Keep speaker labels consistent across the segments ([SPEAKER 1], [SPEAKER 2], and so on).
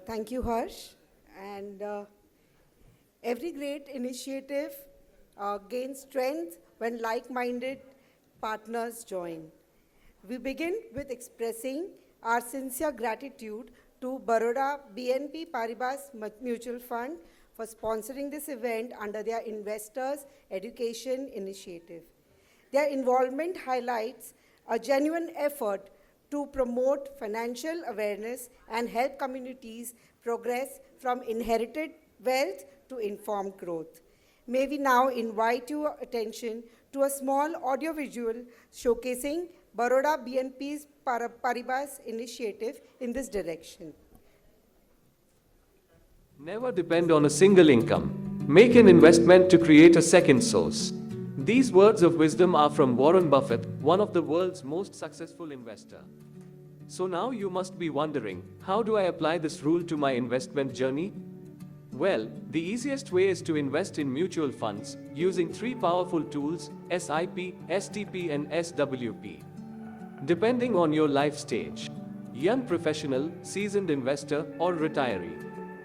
[SPEAKER 1] Thank you, Harsh. And every great initiative gains strength when like-minded partners join. We begin with expressing our sincere gratitude to Baroda BNP Paribas Mutual Fund for sponsoring this event under their Investors Education Initiative. Their involvement highlights a genuine effort to promote financial awareness and help communities progress from inherited wealth to informed growth. May we now invite your attention to a small audiovisual showcasing Baroda BNP's Paribas initiative in this direction.
[SPEAKER 2] Never depend on a single income. Make an investment to create a second source. These words of wisdom are from Warren Buffett, one of the world's most successful investors. So now you must be wondering, how do I apply this rule to my investment journey? Well, the easiest way is to invest in mutual funds using three powerful tools: SIP, STP, and SWP. Depending on your life stage, young professional, seasoned investor, or retiree,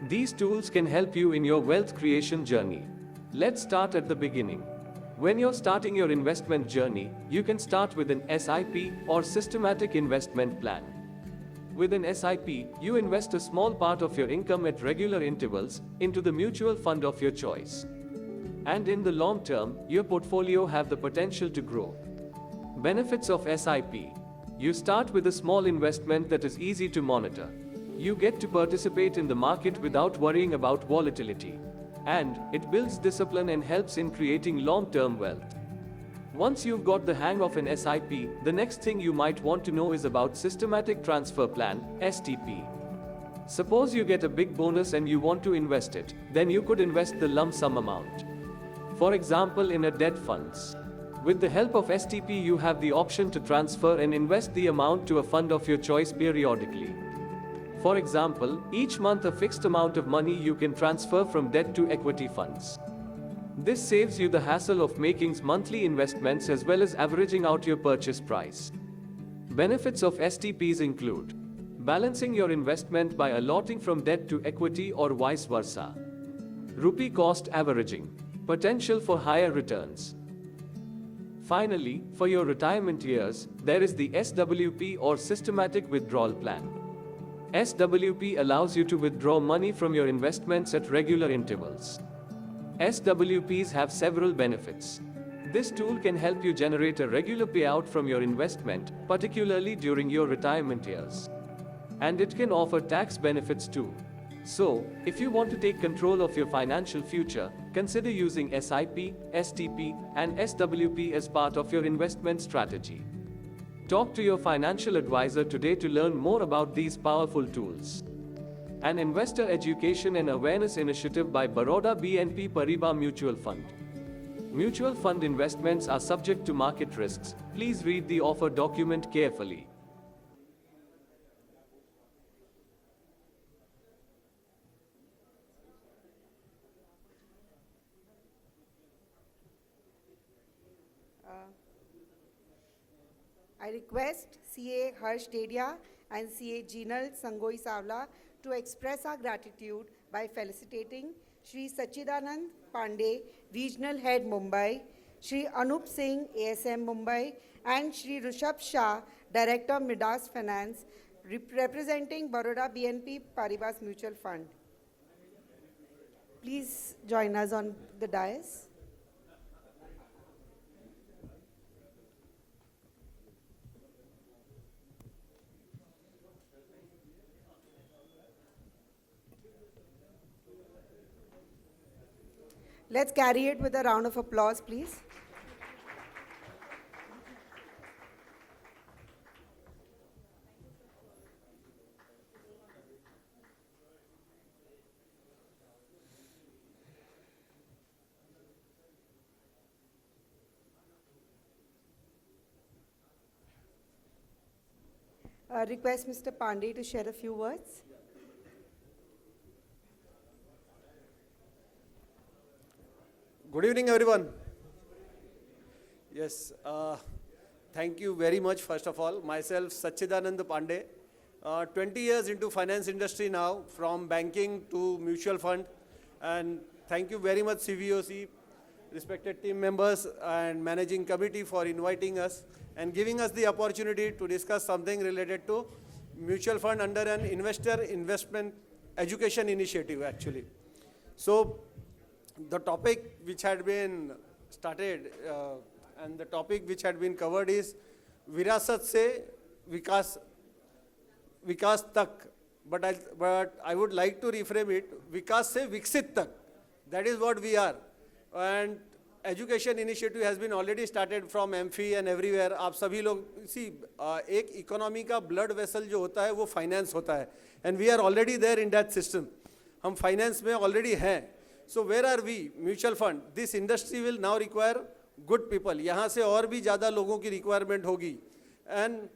[SPEAKER 2] these tools can help you in your wealth creation journey. Let's start at the beginning. When you're starting your investment journey, you can start with an SIP or systematic investment plan. With an SIP, you invest a small part of your income at regular intervals into the mutual fund of your choice. And in the long term, your portfolio have the potential to grow. Benefits of SIP. You start with a small investment that is easy to monitor. You get to participate in the market without worrying about volatility. And it builds discipline and helps in creating long-term wealth. Once you've got the hang of an SIP, the next thing you might want to know is about Systematic Transfer Plan, STP. Suppose you get a big bonus and you want to invest it, then you could invest the lump sum amount. For example, in a debt funds. With the help of STP, you have the option to transfer and invest the amount to a fund of your choice periodically. For example, each month a fixed amount of money you can transfer from debt to equity funds. This saves you the hassle of making monthly investments as well as averaging out your purchase price. Benefits of STPs include balancing your investment by allotting from debt to equity or vice versa. Rupee cost averaging. Potential for higher returns. Finally, for your retirement years, there is the SWP or Systematic Withdrawal Plan. SWP allows you to withdraw money from your investments at regular intervals. SWPs have several benefits. This tool can help you generate a regular payout from your investment, particularly during your retirement years. And it can offer tax benefits too. So, if you want to take control of your financial future, consider using SIP, STP, and SWP as part of your investment strategy. Talk to your financial advisor today to learn more about these powerful tools. An investor education and awareness initiative by Baroda BNP Paribas Mutual Fund. Mutual fund investments are subject to market risks. Please read the offer document carefully.
[SPEAKER 1] I request CA Harsh Dedia and CA Jinal Sangoi Savla to express our gratitude by felicitating Shri Sachidanand Pandey, Regional Head Mumbai, Shri Anup Singh, ASM Mumbai, and Shri Rushabh Shah, Director Midas Finance, representing Baroda BNP Paribas Mutual Fund. Please join us on the dais. Let's carry it with a round of applause, please. Request Mr. Pandey to share a few words.
[SPEAKER 3] Good evening, everyone. Yes, thank you very much, first of all. Myself, Sachidanand Pandey, 20 years into finance industry now, from banking to mutual fund. And thank you very much CVOC, respected team members and managing committee for inviting us and giving us the opportunity to discuss something related to mutual fund under an investor investment education initiative actually. So the topic which had been started and the topic which had been covered is Virasat se Vikas tak, but I would like to reframe it, Vikas se Viksit tak. That is what we are. And education initiative has been already started from MFI and everywhere. आप सभी लोग see एक economy का blood vessel जो होता है वो finance होता है. And we are already there in that system. हम finance में already हैं. So where are we? Mutual fund. This industry will now require good people. यहाँ से और भी ज़्यादा लोगों की requirement होगी. And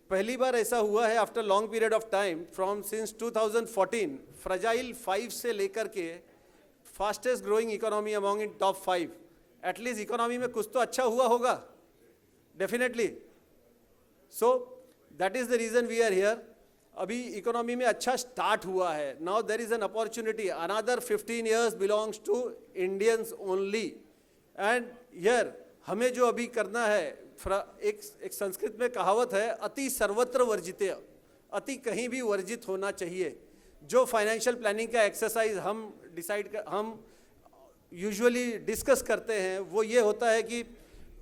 [SPEAKER 3] पहली बार ऐसा हुआ है after long period of time from since 2014 fragile 5 से लेकर के fastest growing economy among in top 5 at least economy में कुछ तो अच्छा हुआ होगा definitely. So that is the reason we are here. अभी economy में अच्छा start हुआ है. Now there is an opportunity. Another 15 years belongs to Indians only. And here हमें जो अभी करना है एक संस्कृत में कहावत है अति सर्वत्र वर्जिते, अति कहीं भी वर्जित होना चाहिए. जो फाइनेंशियल प्लानिंग का एक्सरसाइज हम यूजुअली डिस्कस करते हैं वो ये होता है कि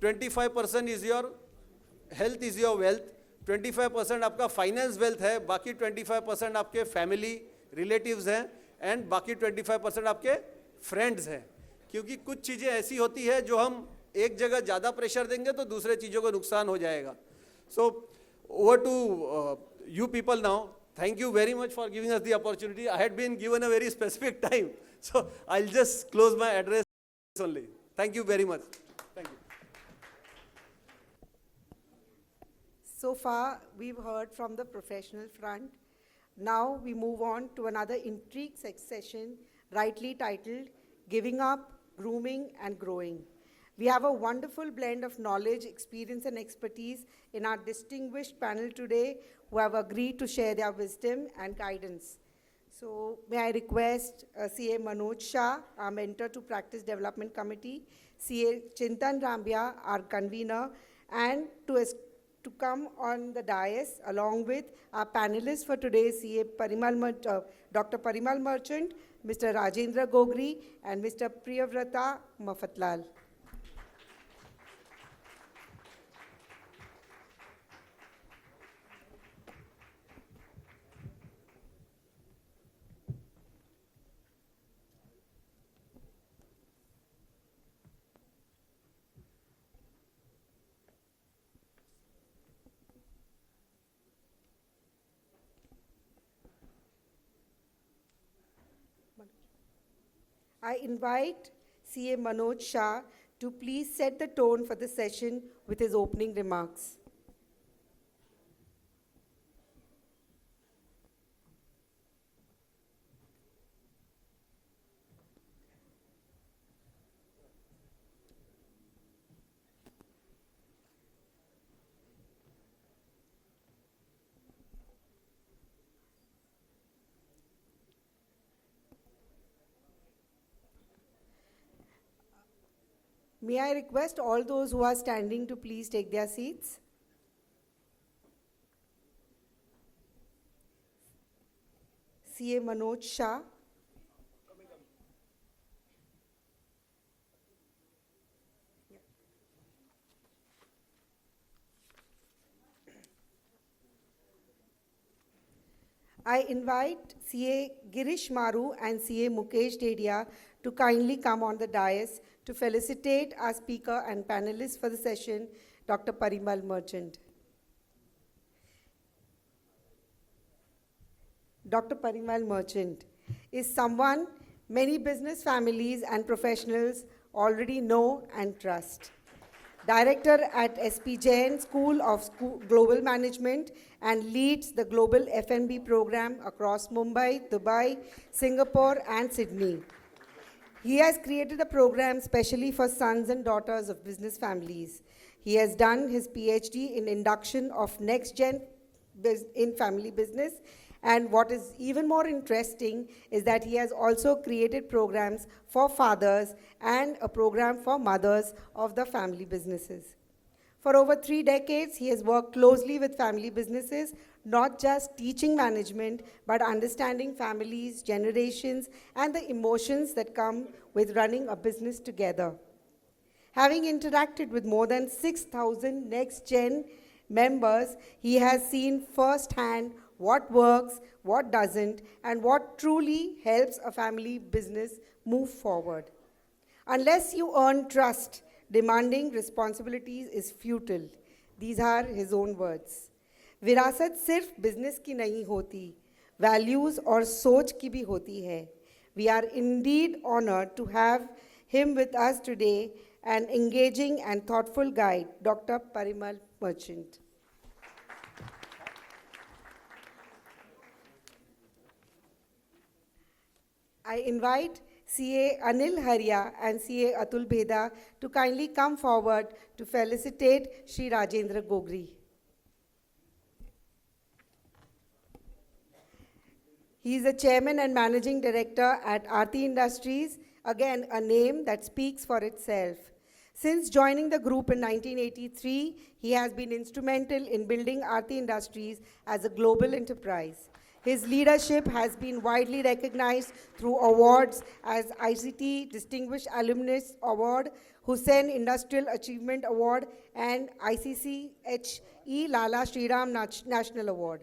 [SPEAKER 3] 25% is your health is your wealth, 25% आपका फाइनेंस वेल्थ है, बाकी 25% आपके फैमिली रिलेटिव्स हैं एंड बाकी 25% आपके फ्रेंड्स हैं. क्योंकि कुछ चीज़ें ऐसी होती है जो हम एक जगह ज़्यादा प्रेशर देंगे तो दूसरे चीज़ों को नुकसान हो जाएगा. So over to you people now. Thank you very much for giving us the opportunity. I had been given a very specific time, so I'll just close my address only. Thank you very much. Thank you.
[SPEAKER 1] So far, we've heard from the professional front. Now we move on to another intrigue session, rightly titled Giving Up, Grooming and Growing. We have a wonderful blend of knowledge, experience and expertise in our distinguished panel today who have agreed to share their wisdom and guidance. So may I request CA Manoj Shah, our mentor to Practice Development Committee, CA Chintan Rambia, our convener, and to come on the dais along with our panelists for today, Dr. Parimal Merchant, Mr. Rajendra Gogri, and Mr. Priyavrata Mafatlal. I invite CA Manoj Shah to please set the tone for the session with his opening remarks. May I request all those who are standing to please take their seats? CA Manoj Shah. I invite CA Girish Maru and CA Mukesh Dedia to kindly come on the dais to felicitate our speaker and panelists for the session, Dr. Parimal Merchant. Dr. Parimal Merchant is someone many business families and professionals already know and trust. Director at SP Jain School of Global Management and leads the global F&B program across Mumbai, Dubai, Singapore and Sydney. He has created a program specially for sons and daughters of business families. He has done his PhD in induction of next-gen in family business. And what is even more interesting is that he has also created programs for fathers and a program for mothers of the family businesses. For over 3 decades, he has worked closely with family businesses, not just teaching management, but understanding families, generations, and the emotions that come with running a business together. Having interacted with more than 6,000 Next Gen members, he has seen firsthand what works, what doesn't, and what truly helps a family business move forward. Unless you earn trust, demanding responsibilities is futile. These are his own words. विरासत सिर्फ business की नहीं होती, values और सोच की भी होती है. We are indeed honored to have him with us today, an engaging and thoughtful guide, Dr. Parimal Merchant. I invite CA Anil Haria and CA Atul Bheda to kindly come forward to felicitate Shri Rajendra Gogri. He is the chairman and managing director at Aarti Industries, again a name that speaks for itself. Since joining the group in 1983, he has been instrumental in building Aarti Industries as a global enterprise. His leadership has been widely recognized through awards as ICT Distinguished Alumnus Award, Hussain Industrial Achievement Award, and ICCHE Lala Shriram National Award.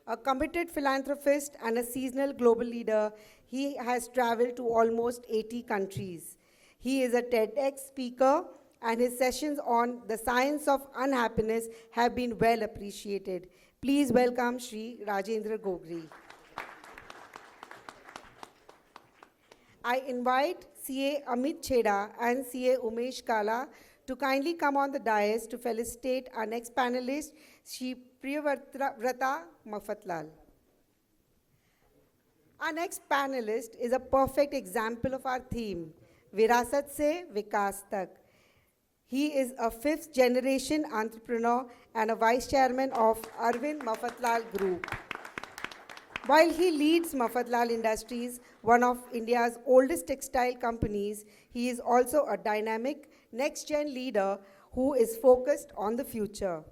[SPEAKER 1] A committed philanthropist and a seasonal global leader, he has traveled to almost 80 countries. He is a TEDx speaker, and his sessions on the science of unhappiness have been well appreciated. Please welcome Shri Rajendra Gogri. I invite CA Amit Chheda and CA Umesh Kala to kindly come on the dais to felicitate our next panelist, Shri Priyavrata Mafatlal. Our next panelist is a perfect example of our theme, Virasat Se Vikas Tak. He is a 5th generation entrepreneur and a vice chairman of Arvind Mafatlal Group. While he leads Mafatlal Industries, one of India's oldest textile companies, he is also a dynamic next-gen leader who is focused on the future.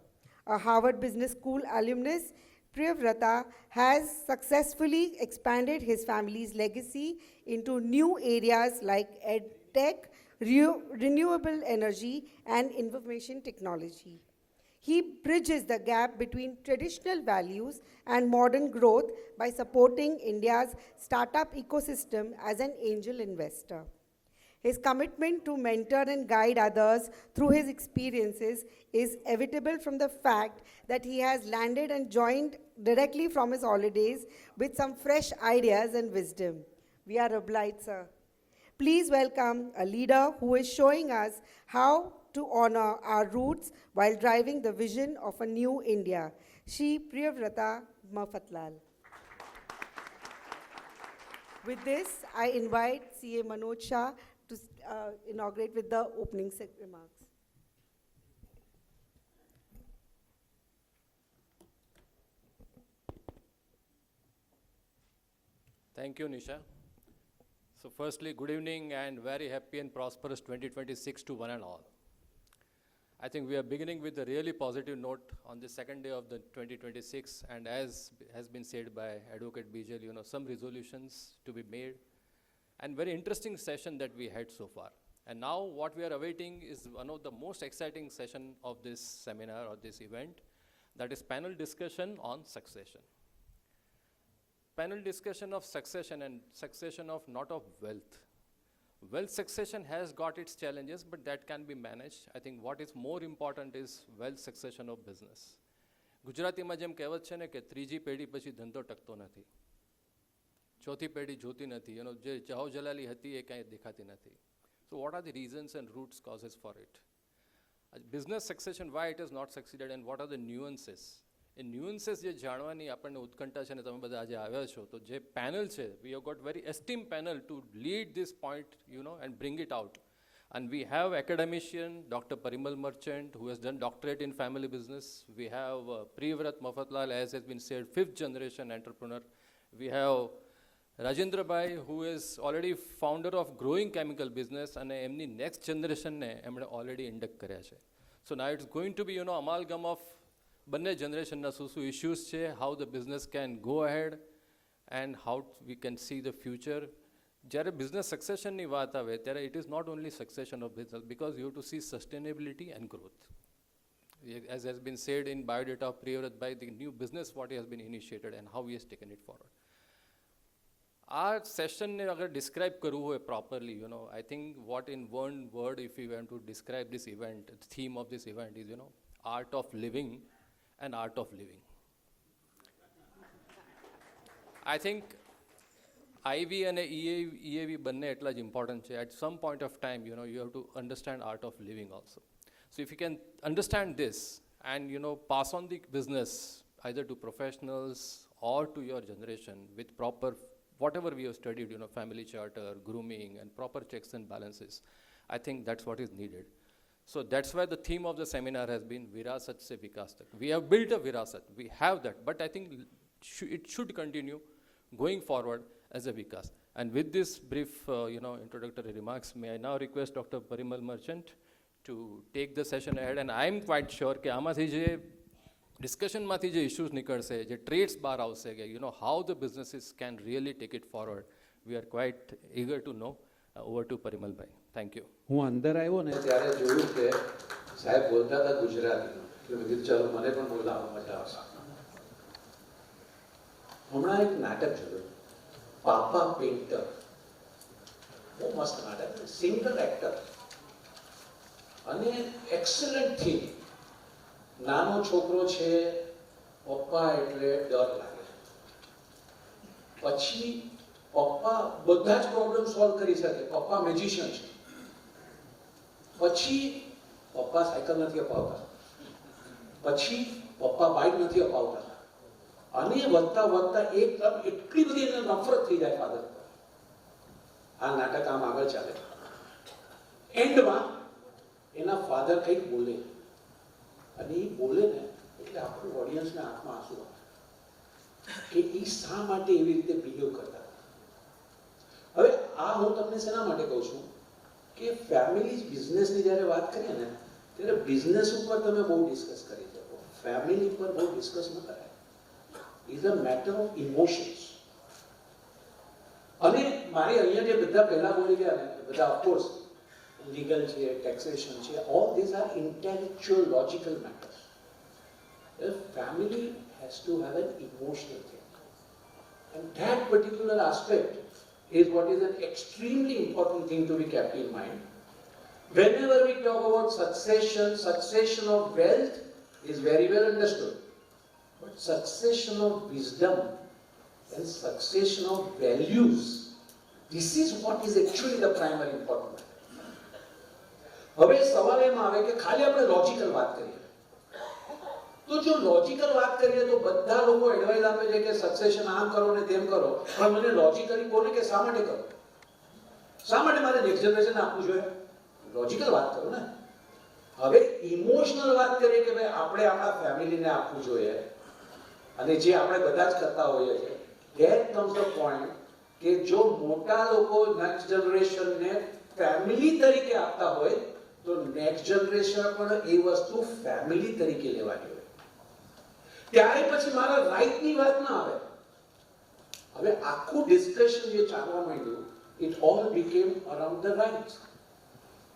[SPEAKER 1] A Harvard Business School alumnus, Priyavrata has successfully expanded his family's legacy into new areas like EdTech, renewable energy, and information technology. He bridges the gap between traditional values and modern growth by supporting India's startup ecosystem as an angel investor. His commitment to mentor and guide others through his experiences is evident from the fact that he has landed and joined directly from his holidays with some fresh ideas and wisdom. We are obliged, sir. Please welcome a leader who is showing us how to honor our roots while driving the vision of a new India, Shri Priyavrata Mafatlal. With this, I invite CA Manoj Shah to inaugurate with the opening remarks.
[SPEAKER 4] Thank you, Nisha. So firstly, good evening and very happy and prosperous 2026 to one and all. I think we are beginning with a really positive note on the second day of the 2026, and as has been said by Advocate Bijal, some resolutions to be made, and very interesting session that we had so far. And now what we are awaiting is one of the most exciting session of this seminar or this event, that is panel discussion on succession. Panel discussion of succession, and succession of not of wealth. Wealth succession has got its challenges, but that can be managed. I think what is more important is wealth succession of business. ગુજરાતીમાં જેમ કહેવત છે ને કે ત્રીજી પેઢી પછી ધંધો ટકતો નથી, ચોથી પેઢી જોતી નથી, જે જાહો જલાલી હતી એ કાંઈ દેખાતી નથી. So what are the reasons and root causes for it? Business succession, why it has not succeeded, and what are the nuances? એ ન્યુઅન્સીસ જે જાણવાની આપણને ઉત્કંઠા છે ને તમે બધા આજે આવ્યા છો, તો જે પેનલ છે, we have got very esteem panel to lead this point and bring it out. And we have academician Dr. Parimal Merchant, who has done doctorate in family business. We have Priyavrat Mafatlal, as has been said, 5th generation entrepreneur. We have Rajendra Bhai, who is already founder of growing chemical business, and એમની next generation ને એમણે already induct કર્યા છે. So now it's going to be, amalgam of બંને generation ના શું issues છે, how the business can go ahead, and how we can see the future. જ્યારે business succession ની વાત આવે ત્યારે it is not only succession of business, because you have to see sustainability and growth. As has been said in biodata of Priyavrat Bhai, the new business what he has been initiated and how he has taken it forward. આ સેશનને અગર describe કરવું હોય properly, I think what in one word, if we want to describe this event, the theme of this event is, art of living and art of living. I think IV and EAV બંને એટલા જ important છે. At some point of time, you have to understand art of living also. So if you can understand this and, pass on the business either to professionals or to your generation with proper, whatever we have studied, family charter, grooming, and proper checks and balances, I think that's what is needed. So that's why the theme of the seminar has been Virasat se Vikas tak. We have built a Virasat, we have that, but I think it should continue going forward as a Vikas. And with this brief, introductory remarks, may I now request Dr. Parimal Merchant to take the session ahead. And I am quite sure કે આમાંથી જે ડિસ્કશનમાંથી જે issues નિકળશે, જે trades બહાર આવશે, કે how the businesses can really take it forward, we are quite eager to know. Over to Parimal Bhai. Thank you.
[SPEAKER 5] હું અંદર આવ્યો ને ત્યારે જોયું કે સાહેબ બોલતા હતા ગુજરાતીમાં, એટલે મેં કીધું ચાલો મને પણ બોલવા માટે આવશે. હમણાં એક નાટક જોયું, પાપા પેઇન્ટર, બહુ મસ્ત નાટક, સિંગલ એક્ટર અને એક્સલન્ટ થીમ. નાનો છોકરો છે, પપ્પા એટલે ડર લાગે, પછી પપ્પા બધા જ પ્રોબ્લેમ સોલ્વ કરી શકે, પપ્પા મેજિશિયન છે, પછી પપ્પા સાયકલ નથી અપાવતા, પછી પપ્પા બાઇક નથી અપાવતા, અને વધતા વધતા એકદમ એટલી બધી એને નફરત થઈ જાય ફાધર પર. આ નાટક આમ આગળ ચાલે. એન્ડમાં એના ફાધર કંઈક બોલે, અને એ બોલે ને એટલે આપણું ઓડિયન્સને આંખમાં આંસુ આવે કે એ શા માટે એવી રીતે બિહેવ કરતા. હવે આ હું તમને શેના માટે કહું છું કે ફેમિલી બિઝનેસની જ્યારે વાત કરીએ ને ત્યારે બિઝનેસ ઉપર તમે બહુ ડિસ્કસ કરી શકો, ફેમિલી પર બહુ ડિસ્કસ ન કરાય. Is a matter of emotions. અને મારી અહીંયા જે બધા પહેલા બોલી ગયા ને બધા ઓફકોર્સ લીગલ છે, ટેક્સેશન છે, all these are intellectual logical matters. Family has to have an emotional thing, and that particular aspect is what is an extremely important thing to be kept in mind. Whenever we talk about succession of wealth is very well understood. But succession of wisdom and succession of values, this is what is actually the primary important matter. હવે સવાલ એમ આવે કે ખાલી આપણે logical વાત કરીએ, તો જો લોજિકલ વાત કરીએ તો બધા લોકો એડવાઇસ આપે છે કે સક્સેશન આમ કરો ને તેમ કરો, પણ મને લોજિકલી બોલે કે શા માટે કરો, શા માટે મારે નેક્સ્ટ જનરેશન આપવું જોઈએ? લોજિકલ વાત કરો ને. હવે ઇમોશનલ વાત કરીએ કે ભાઈ આપણે આપણા ફેમિલીને આપવું જોઈએ, અને જે આપણે બધા જ કરતા હોઈએ છીએ, ધેટ કમ્સ ધ પોઈન્ટ કે જો મોટા લોકો નેક્સ્ટ જનરેશનને ફેમિલી તરીકે આપતા હોય તો નેક્સ્ટ જનરેશન પણ એ વસ્તુ ફેમિલી તરીકે લેવાની હોય. ત્યારે પછી મારા રાઈટની વાત ના આવે. હવે આખું ડિસ્કશન જે ચાલવા માંડ્યું, it all became around the rights.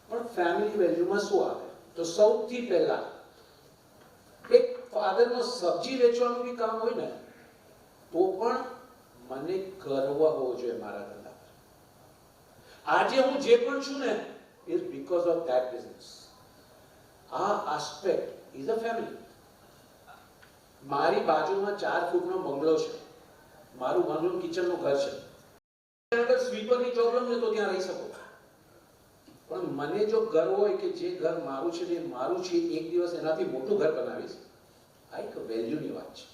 [SPEAKER 5] પણ ફેમિલી વેલ્યુમાં શું આવે? તો સૌથી પહેલા એક ફાધરનો સબ્જી વેચવાનું બી કામ હોય ને તો પણ મને ગર્વ હોવો જોઈએ મારા ધંધા પર. આજે હું જે પણ છું ને is because of that business. આ aspect is a family. મારી બાજુમાં 4 ફૂટનો બંગલો છે, મારું વન રૂમ કિચનનું ઘર છે. અગર સ્વીપરની પ્રોબ્લેમ છે તો ત્યાં રહી શકો, પણ મને જો ગર્વ હોય કે જે ઘર મારું છે ને મારું છે, એક દિવસ એનાથી મોટું ઘર બનાવીશ, આ એક વેલ્યુની વાત છે.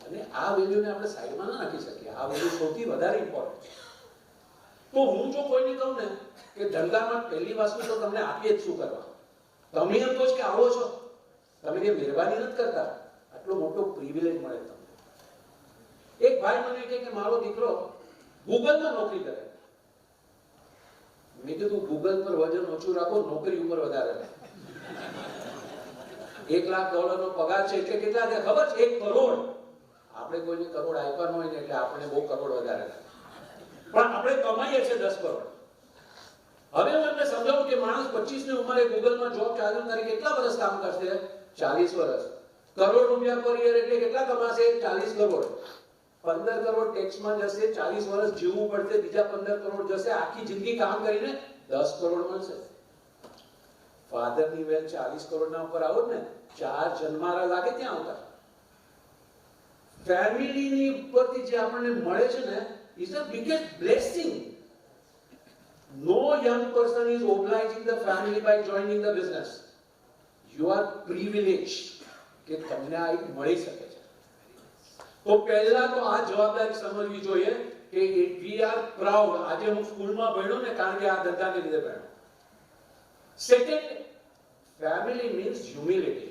[SPEAKER 5] અને આ વેલ્યુને આપણે સાઈડમાં ના નાખી શકીએ. આ વેલ્યુ સૌથી વધારે ઇમ્પોર્ટન્ટ છે. તો હું જો કોઈને કહું ને કે ધંધામાં પહેલી વસ્તુ તો તમને આપીએ જ શું કરવા, તમે એમ કહો છો કે આવો છો, તમે કે મહેરબાની નથી કરતા, આટલો મોટો પ્રિવિલેજ મળે તમને. એક ભાઈ મને કહે કે મારો દીકરો ગૂગલમાં નોકરી કરે. મેં કીધું ગૂગલ પર વજન ઓછું રાખો, નોકરી ઉપર વધારે રહે. $1 લાખ નો પગાર છે એટલે કેટલા છે ખબર છે? 1 કરોડ. આપણે કોઈને કરોડ આપ્યા ન હોય ને એટલે આપણે બહુ કરોડ વધારે થાય. પણ આપણે કમાઈએ છે 10 કરોડ. હવે હું એમને સમજાવું કે માણસ 25 ની ઉંમરે ગૂગલમાં જોબ ચાલુ કરી કેટલા વર્ષ કામ કરશે? 40 વર્ષ. કરોડ રૂપિયા પર યર એટલે કેટલા કમાશે? 40 કરોડ. 15 કરોડ ટેક્સમાં જશે, 40 વર્ષ જીવવું પડશે, બીજા 15 કરોડ જશે, આખી જિંદગી કામ કરીને 10 કરોડ મળશે. ફાધરની વેલ 40 કરોડના ઉપર આવો ને, 4 જન્મારા લાગે ત્યાં આવતા. ફેમિલીની ઉપરથી જે આપણને મળે છે ને, is the biggest blessing. No young person is obliging the family by joining the business. You are privileged કે તમને આ એક મળી શકે છે. તો પહેલા તો આ જવાબદારી સમજવી જોઈએ કે we are proud. આજે હું સ્કૂલમાં ભણ્યો ને કારણ કે આ ધંધાને લીધે ભણ્યો. Second, family means humility.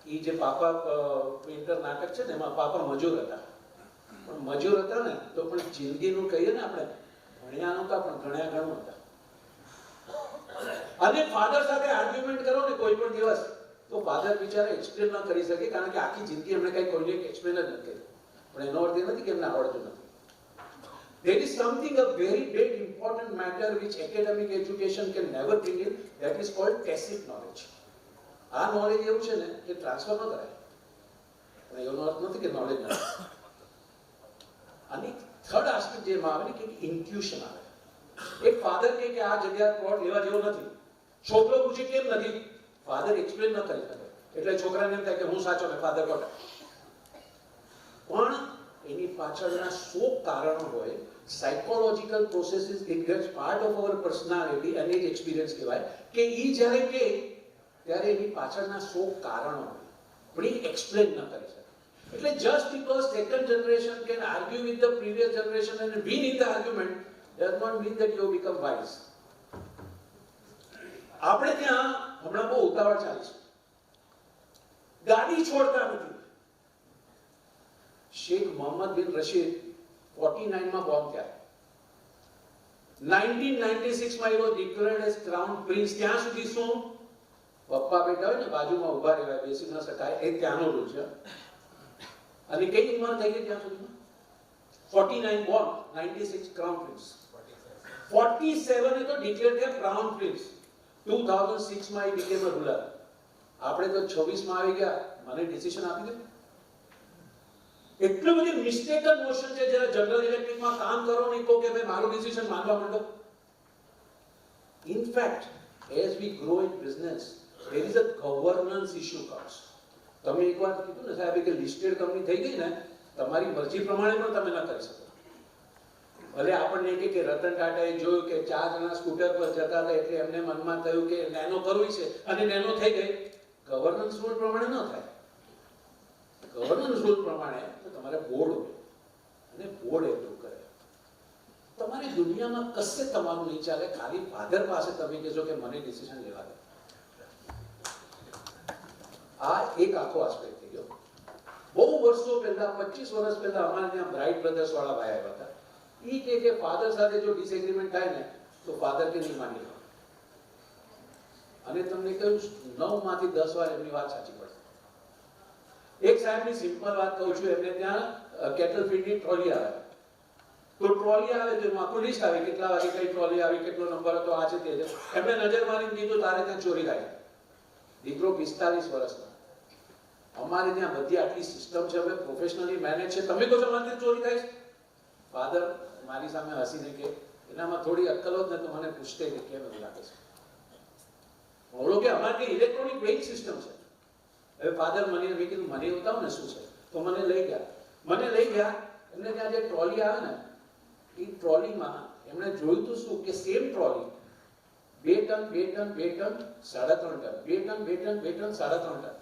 [SPEAKER 5] એ જે પાપા પેન્ટર નાટક છે ને એમાં પાપા મજૂર હતા, પણ મજૂર હતા ને તો પણ જિંદગીનું કહીએ ને આપણે ભણ્યા નહોતા પણ ગણ્યા ઘણું હતા. અને ફાધર સાથે આર્ગ્યુમેન્ટ કરો ને કોઈ પણ દિવસ તો ફાધર બિચારા એક્સપ્લેન ન કરી શકે કારણ કે આખી જિંદગી એમણે કઈ કોઈને એક્સપ્લેન જ નથી કર્યું. પણ એનો અર્થ એ નથી કે એમને આવડતું નથી. There is something a very big important matter which academic education can never bring in, that is called tacit knowledge. આ નોલેજ એવું છે ને કે ટ્રાન્સફર ન કરાય. પણ એનો અર્થ નથી કે નોલેજ નથી. અને થર્ડ આસ્પેક્ટ જેમાં આવે ને કે ઇન્ટ્યુશન આવે. એક ફાધર કે આ જગ્યા પ્લોટ લેવા જેવો નથી, છોકરો પૂછે કેમ નથી, ફાધર એક્સપ્લેન ન કરી શકે એટલે છોકરાને એમ થાય કે હું સાચો ને ફાધર ખોટા. પણ એની પાછળના 100 કારણો હોય. Psychological processes it gates part of our personality અને એ એક્સપિરિયન્સ કહેવાય કે ઈ જ્યારે કે ત્યારે એની પાછળના 100 કારણો હોય પણ એ એક્સપ્લેન ન કરી શકે. એટલે just because second generation can argue with the previous generation and win in the argument does not mean that you become wise. આપણે ત્યાં હમણાં બહુ ઉતાવળ ચાલે છે, ગાડી છોડતા નથી. શેખ મોહમ્મદ બિન રશીદ 49 માં બોર્ન થયા. 1996 માં he was declared as crown prince. ત્યાં સુધી શું પપ્પા બેટા હોય ને બાજુમાં ઉભા રહેવાય, બેસી ન શકાય, એ ત્યાંનો રૂલ છે. અને કઈ ઉંમર થઈ ગઈ ત્યાં સુધીમાં? 49 બોર્ન, 96 ક્રાઉન પ્રિન્સ. 47 એ તો ડિક્લેર થયા ક્રાઉન પ્રિન્સ. 2006 માં he became a ruler. આપણે તો 26 માં આવી ગયા, મને ડિસિઝન આપી દે. એટલું બધી મિસ્ટેકન નોશન છે. જ્યારે જનરલ ઇલેક્ટ્રિકમાં કામ કરો ને કહો કે ભાઈ મારું ડિસિઝન માનવા માંડો. In fact as we grow in business there is a governance issue comes. તમે એક વાત કીધું ને સાહેબ કે લિસ્ટેડ કંપની થઈ ગઈ ને તમારી મરજી પ્રમાણે પણ તમે ન કરી શકો. ભલે આપણને કે રતન ટાટાએ જોયું કે 4 જણા સ્કૂટર પર જતા હતા એટલે એમને મનમાં થયું કે નેનો કરવી છે અને નેનો થઈ ગઈ. ગવર્નન્સ રૂલ પ્રમાણે ન થાય. ગવર્નન્સ રૂલ પ્રમાણે તો તમારે બોર્ડ હોય અને બોર્ડ એપ્રુવ કરે. તમારી દુનિયામાં કશે તમારું નહીં ચાલે, ખાલી ફાધર પાસે તમે કહેશો કે મને ડિસિઝન લેવા દે. આ એક આખો આસ્પેક્ટ થઈ ગયો. બહુ વર્ષો પહેલા 25 વર્ષ પહેલા અમારે ત્યાં બ્રાઇટ બ્રધર્સ વાળા ભાઈ આવ્યા હતા. એ કે ફાધર સાથે જો ડિસએગ્રીમેન્ટ થાય ને તો ફાધર કે નહીં માની લો. અને તમને કહ્યું 9 માંથી 10 વાર એમની વાત સાચી પડે. એક સાહેબની સિમ્પલ વાત કહું છું. એમને ત્યાં કેટલ ફીડની ટ્રોલી આવે તો ટ્રોલી આવે તો એમાં આખું લિસ્ટ આવે કેટલા વાગે કઈ ટ્રોલી આવી, કેટલો નંબર હતો, આ છે તે છે. એમને નજર મારીને કીધું તારે ત્યાં ચોરી થાય. દીકરો 45 વર્ષનો. અમારે ત્યાં બધી આટલી સિસ્ટમ છે, હવે પ્રોફેશનલી મેનેજ છે, તમે કહો છો મારે ચોરી થાય. ફાધર મારી સામે હસીને કે એનામાં થોડી અક્કલ હોત ને તો મને પૂછતે કે કેમ એવું લાગે છે. બોલો કે અમારે ત્યાં ઇલેક્ટ્રોનિક વેઇંગ સિસ્ટમ છે. હવે ફાધર મને મેં કીધું મને બતાવો ને શું છે, તો મને લઈ ગયા. એમને ત્યાં જે ટ્રોલી આવે ને એ ટ્રોલીમાં એમણે જોયું તો શું કે same trolley 2 ton 2 ton 2 ton 3.5 ton 2 ton 2 ton 2 ton 3.5 ton.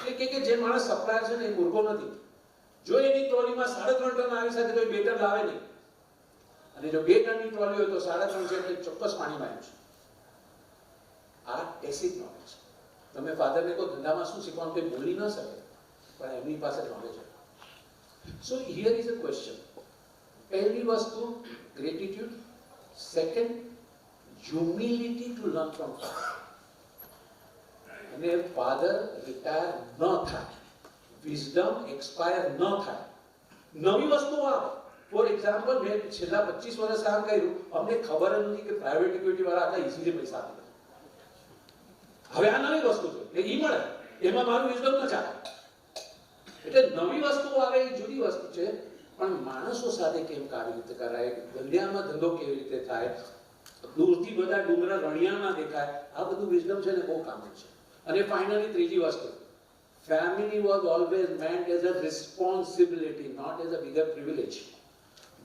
[SPEAKER 5] એટલે કે જે માણસ સપ્લાયર છે ને એ મૂર્ખો નથી. જો એની ટ્રોલીમાં 3.5 ટન આવી શકે તો 2 ટન લાવે નહીં. અને જો 2 ટનની ટ્રોલી હોય તો 3.5 છે એટલે ચોક્કસ પાણીમાં આવ્યું છે. આ બેસિક નોલેજ. તમે ફાધરને કહો ધંધામાં શું શીખવાનું, કંઈ બોલી ન શકે, પણ એમની પાસે નોલેજ હોય. સો હિયર ઇઝ અ ક્વેશ્ચન. પહેલી વસ્તુ gratitude, second humility to learn from father. અને ફાધર રિટાયર ન થાય, વિઝડમ એક્સપાયર ન થાય, નવી વસ્તુ આવે. ફોર એક્ઝામ્પલ, મેં છેલ્લા 25 વર્ષ કામ કર્યું, અમને ખબર જ નથી કે પ્રાઇવેટ ઇક્વિટી વાળા આટલા ઇઝીલી પૈસા આપે. હવે આ નવી વસ્તુ છે, એ ઈ મળે, એમાં મારું વિઝડમ ન ચાલે. એટલે નવી વસ્તુ આવે એ જુદી વસ્તુ છે, પણ માણસો સાથે કેમ કેવી રીતે કરાય, ધંધામાં ધંધો કેવી રીતે થાય, દૂરથી બધા ડુંગરા રણિયામાં દેખાય, આ બધું વિઝડમ છે ને બહુ કામનું છે. અને ફાઇનલી ત્રીજી વસ્તુ, family was always meant as a responsibility, not as a bigger privilege.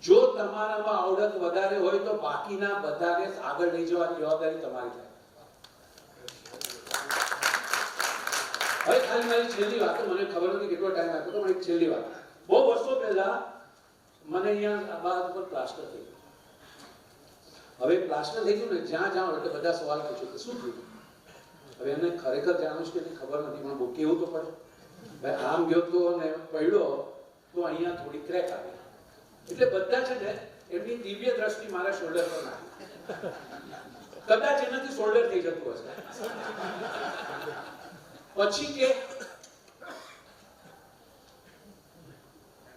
[SPEAKER 5] જો તમારામાં આવડત વધારે હોય તો બાકીના બધાને આગળ લઈ જવાની જવાબદારી તમારી થાય. હવે ખાલી મારી છેલ્લી વાત, મને ખબર નથી કેટલો ટાઈમ આપ્યો તો મારી છેલ્લી વાત. બહુ વર્ષો પહેલા મને અહીંયા આ બાદ પર પ્લાસ્ટર થઈ ગયું. હવે પ્લાસ્ટર થઈ ગયું ને, જ્યાં જાઉં એટલે બધા સવાલ પૂછે કે શું થયું. હવે એને ખરેખર જાણું છે કે ખબર નથી, પણ બહુ કેવું તો પડે. ભાઈ આમ ગયો તો ને પડ્યો તો અહીંયા થોડી ક્રેક આવી, એટલે બધા છે ને એમની દિવ્ય દ્રષ્ટિ મારા શોલ્ડર પર નાખી. કદાચ એનાથી શોલ્ડર થઈ જતું હશે. પછી કે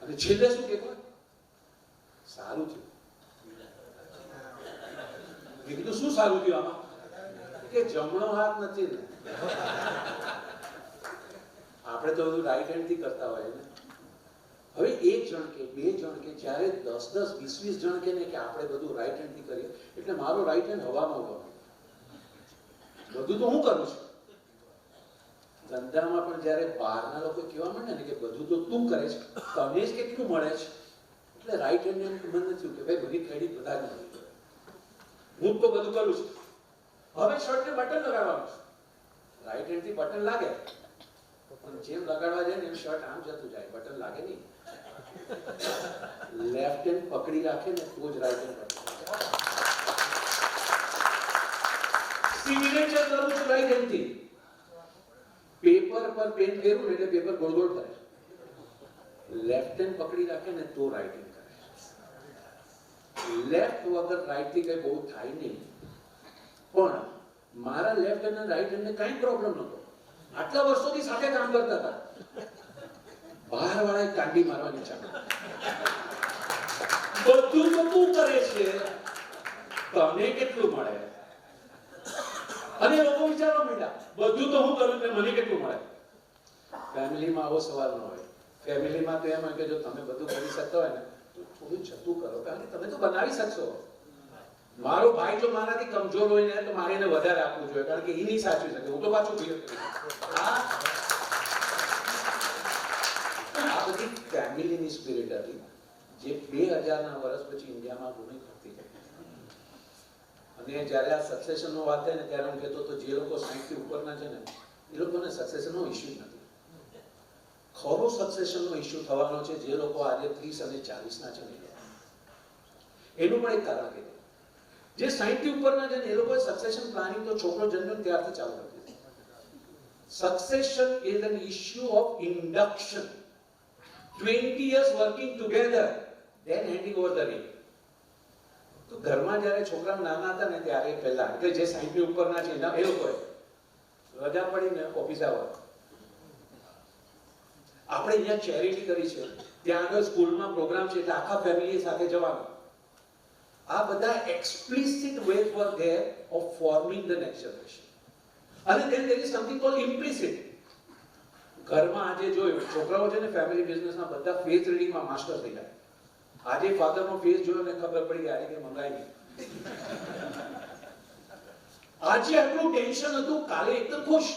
[SPEAKER 5] અને છેલ્લે શું કે સારું થયું. મેં કીધું શું સારું થયું આમાં? કે જમણો હાથ નથી ને. આપણે તો બધું રાઈટ હેન્ડ થી કરતા હોય ને. હવે 1 જણ કે 2 જણ કે જ્યારે 10, 20 જણ કે ને કે આપણે બધું રાઈટ હેન્ડ થી કરીએ, એટલે મારો રાઈટ હેન્ડ હવામાં ઉડવાનો. બધું તો હું કરું છું. ધંધામાં પણ જ્યારે બહારના લોકો કહેવા માંડે ને કે બધું તો તું કરે છે, તને જ કેટલું મળે છે, એટલે રાઈટ હેન્ડ એમ મન નથી કે ભાઈ બધી ક્રેડિટ બધા જ મળી ગયો, હું તો બધું કરું છું. હવે શર્ટને બટન લગાડવાનું છે, રાઈટ હેન્ડ થી બટન લાગે, પણ જેમ લગાડવા જાય ને એમ શર્ટ આમ જતું જાય, બટન લાગે નહીં. લેફ્ટ હેન્ડ પકડી રાખે ને તો જ રાઈટ હેન્ડ પકડી. સિગ્નેચર કરું છું રાઈટ હેન્ડ થી, પેપર પર પેન ફેરવું એટલે પેપર ગોળ ગોળ થાય. લેફ્ટ હેન્ડ પકડી રાખે ને તો રાઈટ હેન્ડ કરે. લેફ્ટ વગર રાઈટ થી કઈ બહુ થાય નહીં. પણ મારા લેફ્ટ હેન્ડ અને રાઈટ હેન્ડ ને કઈ પ્રોબ્લેમ નતો. આટલા વર્ષોથી સાથે કામ કરતા હતા. બહાર વાળાએ કાંડી મારવાની ચાલુ. બધું તો તું કરે છે, તને કેટલું મળે? અને લોકો વિચારવા માંડ્યા, બધું તો હું કરું એટલે મને કેટલું મળે? ફેમિલીમાં આવો સવાલ ન હોય. ફેમિલીમાં તો એમ હોય કે જો તમે બધું કરી શકતા હોય ને તો થોડું જતું કરો, કારણ કે તમે તો બનાવી શકશો. મારો ભાઈ જો મારાથી કમજોર હોય ને તો મારે એને વધારે આપવું જોઈએ, કારણ કે એ નહીં સાચવી શકે, હું તો પાછું ક્લિયર કરી. આ બધી ફેમિલીની સ્પિરિટ હતી જે 2000ના વર્ષ પછી ઇન્ડિયામાં ઘણી ખપતી થઈ. અને જ્યારે આ સક્સેશનનો વાત થાય ને ત્યારે હું કહેતો તો જે લોકો 60 થી ઉપરના છે ને એ લોકોને સક્સેશનનો ઇશ્યુ નથી. ખરો સક્સેશનનો ઇશ્યુ થવાનો છે જે લોકો આજે 30 અને 40ના છે ને. એનું પણ એક કારણ કે જે 60 થી ઉપરના છે ને એ લોકોએ સક્સેશન પ્લાનિંગ તો છોકરો જન્મ્યો ત્યારથી ચાલુ કરી દીધી. Succession is an issue of induction. 20 years working together, then handing over the reins. તો ઘરમાં જ્યારે છોકરા નાના હતા ને ત્યારે પહેલા એટલે જે 60 ની ઉપરના છે એના એ લોકોએ રજા પડીને ઓફિસ આવવાનું. આપણે અહીંયા ચેરિટી કરી છે, ત્યાં આગળ સ્કૂલમાં પ્રોગ્રામ છે એટલે આખા ફેમિલી સાથે જવાનું. આ બધા explicit ways were there of forming the next generation. અને then there is something called implicit. ઘરમાં આજે જોયું છોકરાઓ છે ને ફેમિલી બિઝનેસના બધા ફેસ રીડિંગમાં માસ્ટર થઈ જાય. આજે ફાધરનો ફેસ જોયો ને ખબર પડી આજે કે મંગાઈ નહીં. આજે આટલું ટેન્શન હતું, કાલે એકદમ ખુશ.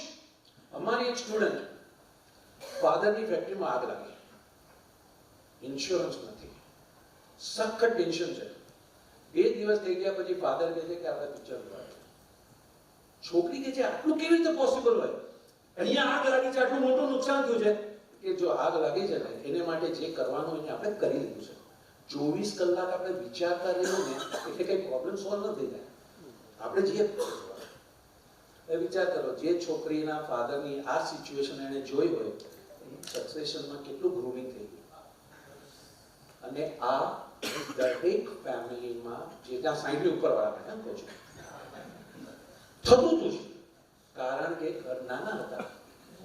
[SPEAKER 5] અમારી એક સ્ટુડન્ટ, ફાધરની ફેક્ટરીમાં આગ લાગી, ઇન્સ્યોરન્સ નથી, સખત ટેન્શન છે. 2 દિવસ થઈ ગયા પછી ફાધર કહે છે કે આપણે પિક્ચર જોવા. છોકરી કે છે આટલું કેવી રીતે પોસિબલ હોય? અહીંયા આગ લાગી છે, આટલું મોટું નુકસાન થયું છે. કે જો આગ લાગી છે ને એને માટે જે કરવાનું એને આપણે કરી લીધું છે. 24 કલાક આપણે વિચારતા રહીએ ને એટલે કંઈ પ્રોબ્લેમ સોલ્વ ન થઈ જાય. આપણે જે વિચાર કરો, જે છોકરીના ફાધરની આ સિચ્યુએશન એને જોઈ હોય, સક્સેશનમાં કેટલું ગ્રૂમિંગ થઈ ગયું. અને આ દરેક ફેમિલીમાં જે ત્યાં 60 ઉપર વાળા એમ કહું છું થતું હતું જ. કારણ કે ઘર નાના હતા,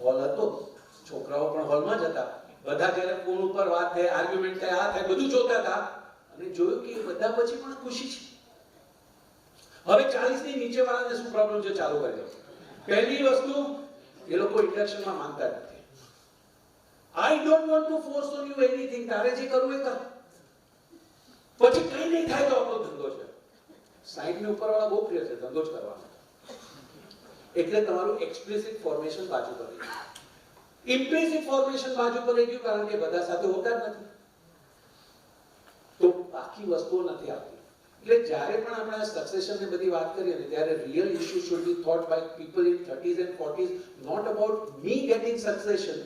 [SPEAKER 5] હોલ હતો, છોકરાઓ પણ હોલમાં જ હતા, બધા જ્યારે ફોન ઉપર વાત થાય, આર્ગ્યુમેન્ટ થાય, આ થાય, બધું જોતા હતા અને જોયું કે બધા પછી પણ ખુશી છે. હવે 40 ની નીચે વાળાને શું પ્રોબ્લેમ છે ચાલુ કરી દો. પહેલી વસ્તુ, એ લોકો ઇન્ડક્શનમાં માંગતા નથી. I don't want to force on you anything, તારે જે કરવું એ કર, પછી કઈ નહીં થાય તો આપણો ધંધો છે. 60 ની ઉપર વાળા બહુ પ્રિય છે ધંધો જ કરવાનો. એટલે તમારું એક્સપ્લિસિટ ફોર્મેશન બાજુ પર રહી ગયું, ઇમ્પ્લિસિટ ફોર્મેશન બાજુ પર રહી ગયું, કારણ કે બધા સાથે હોતા જ નથી તો બાકી વસ્તુઓ નથી આવતી. એટલે જ્યારે પણ આપણે સક્સેશન ની બધી વાત કરીએ ને ત્યારે real issue should be thought by people in 30s and 40s, not about me getting succession.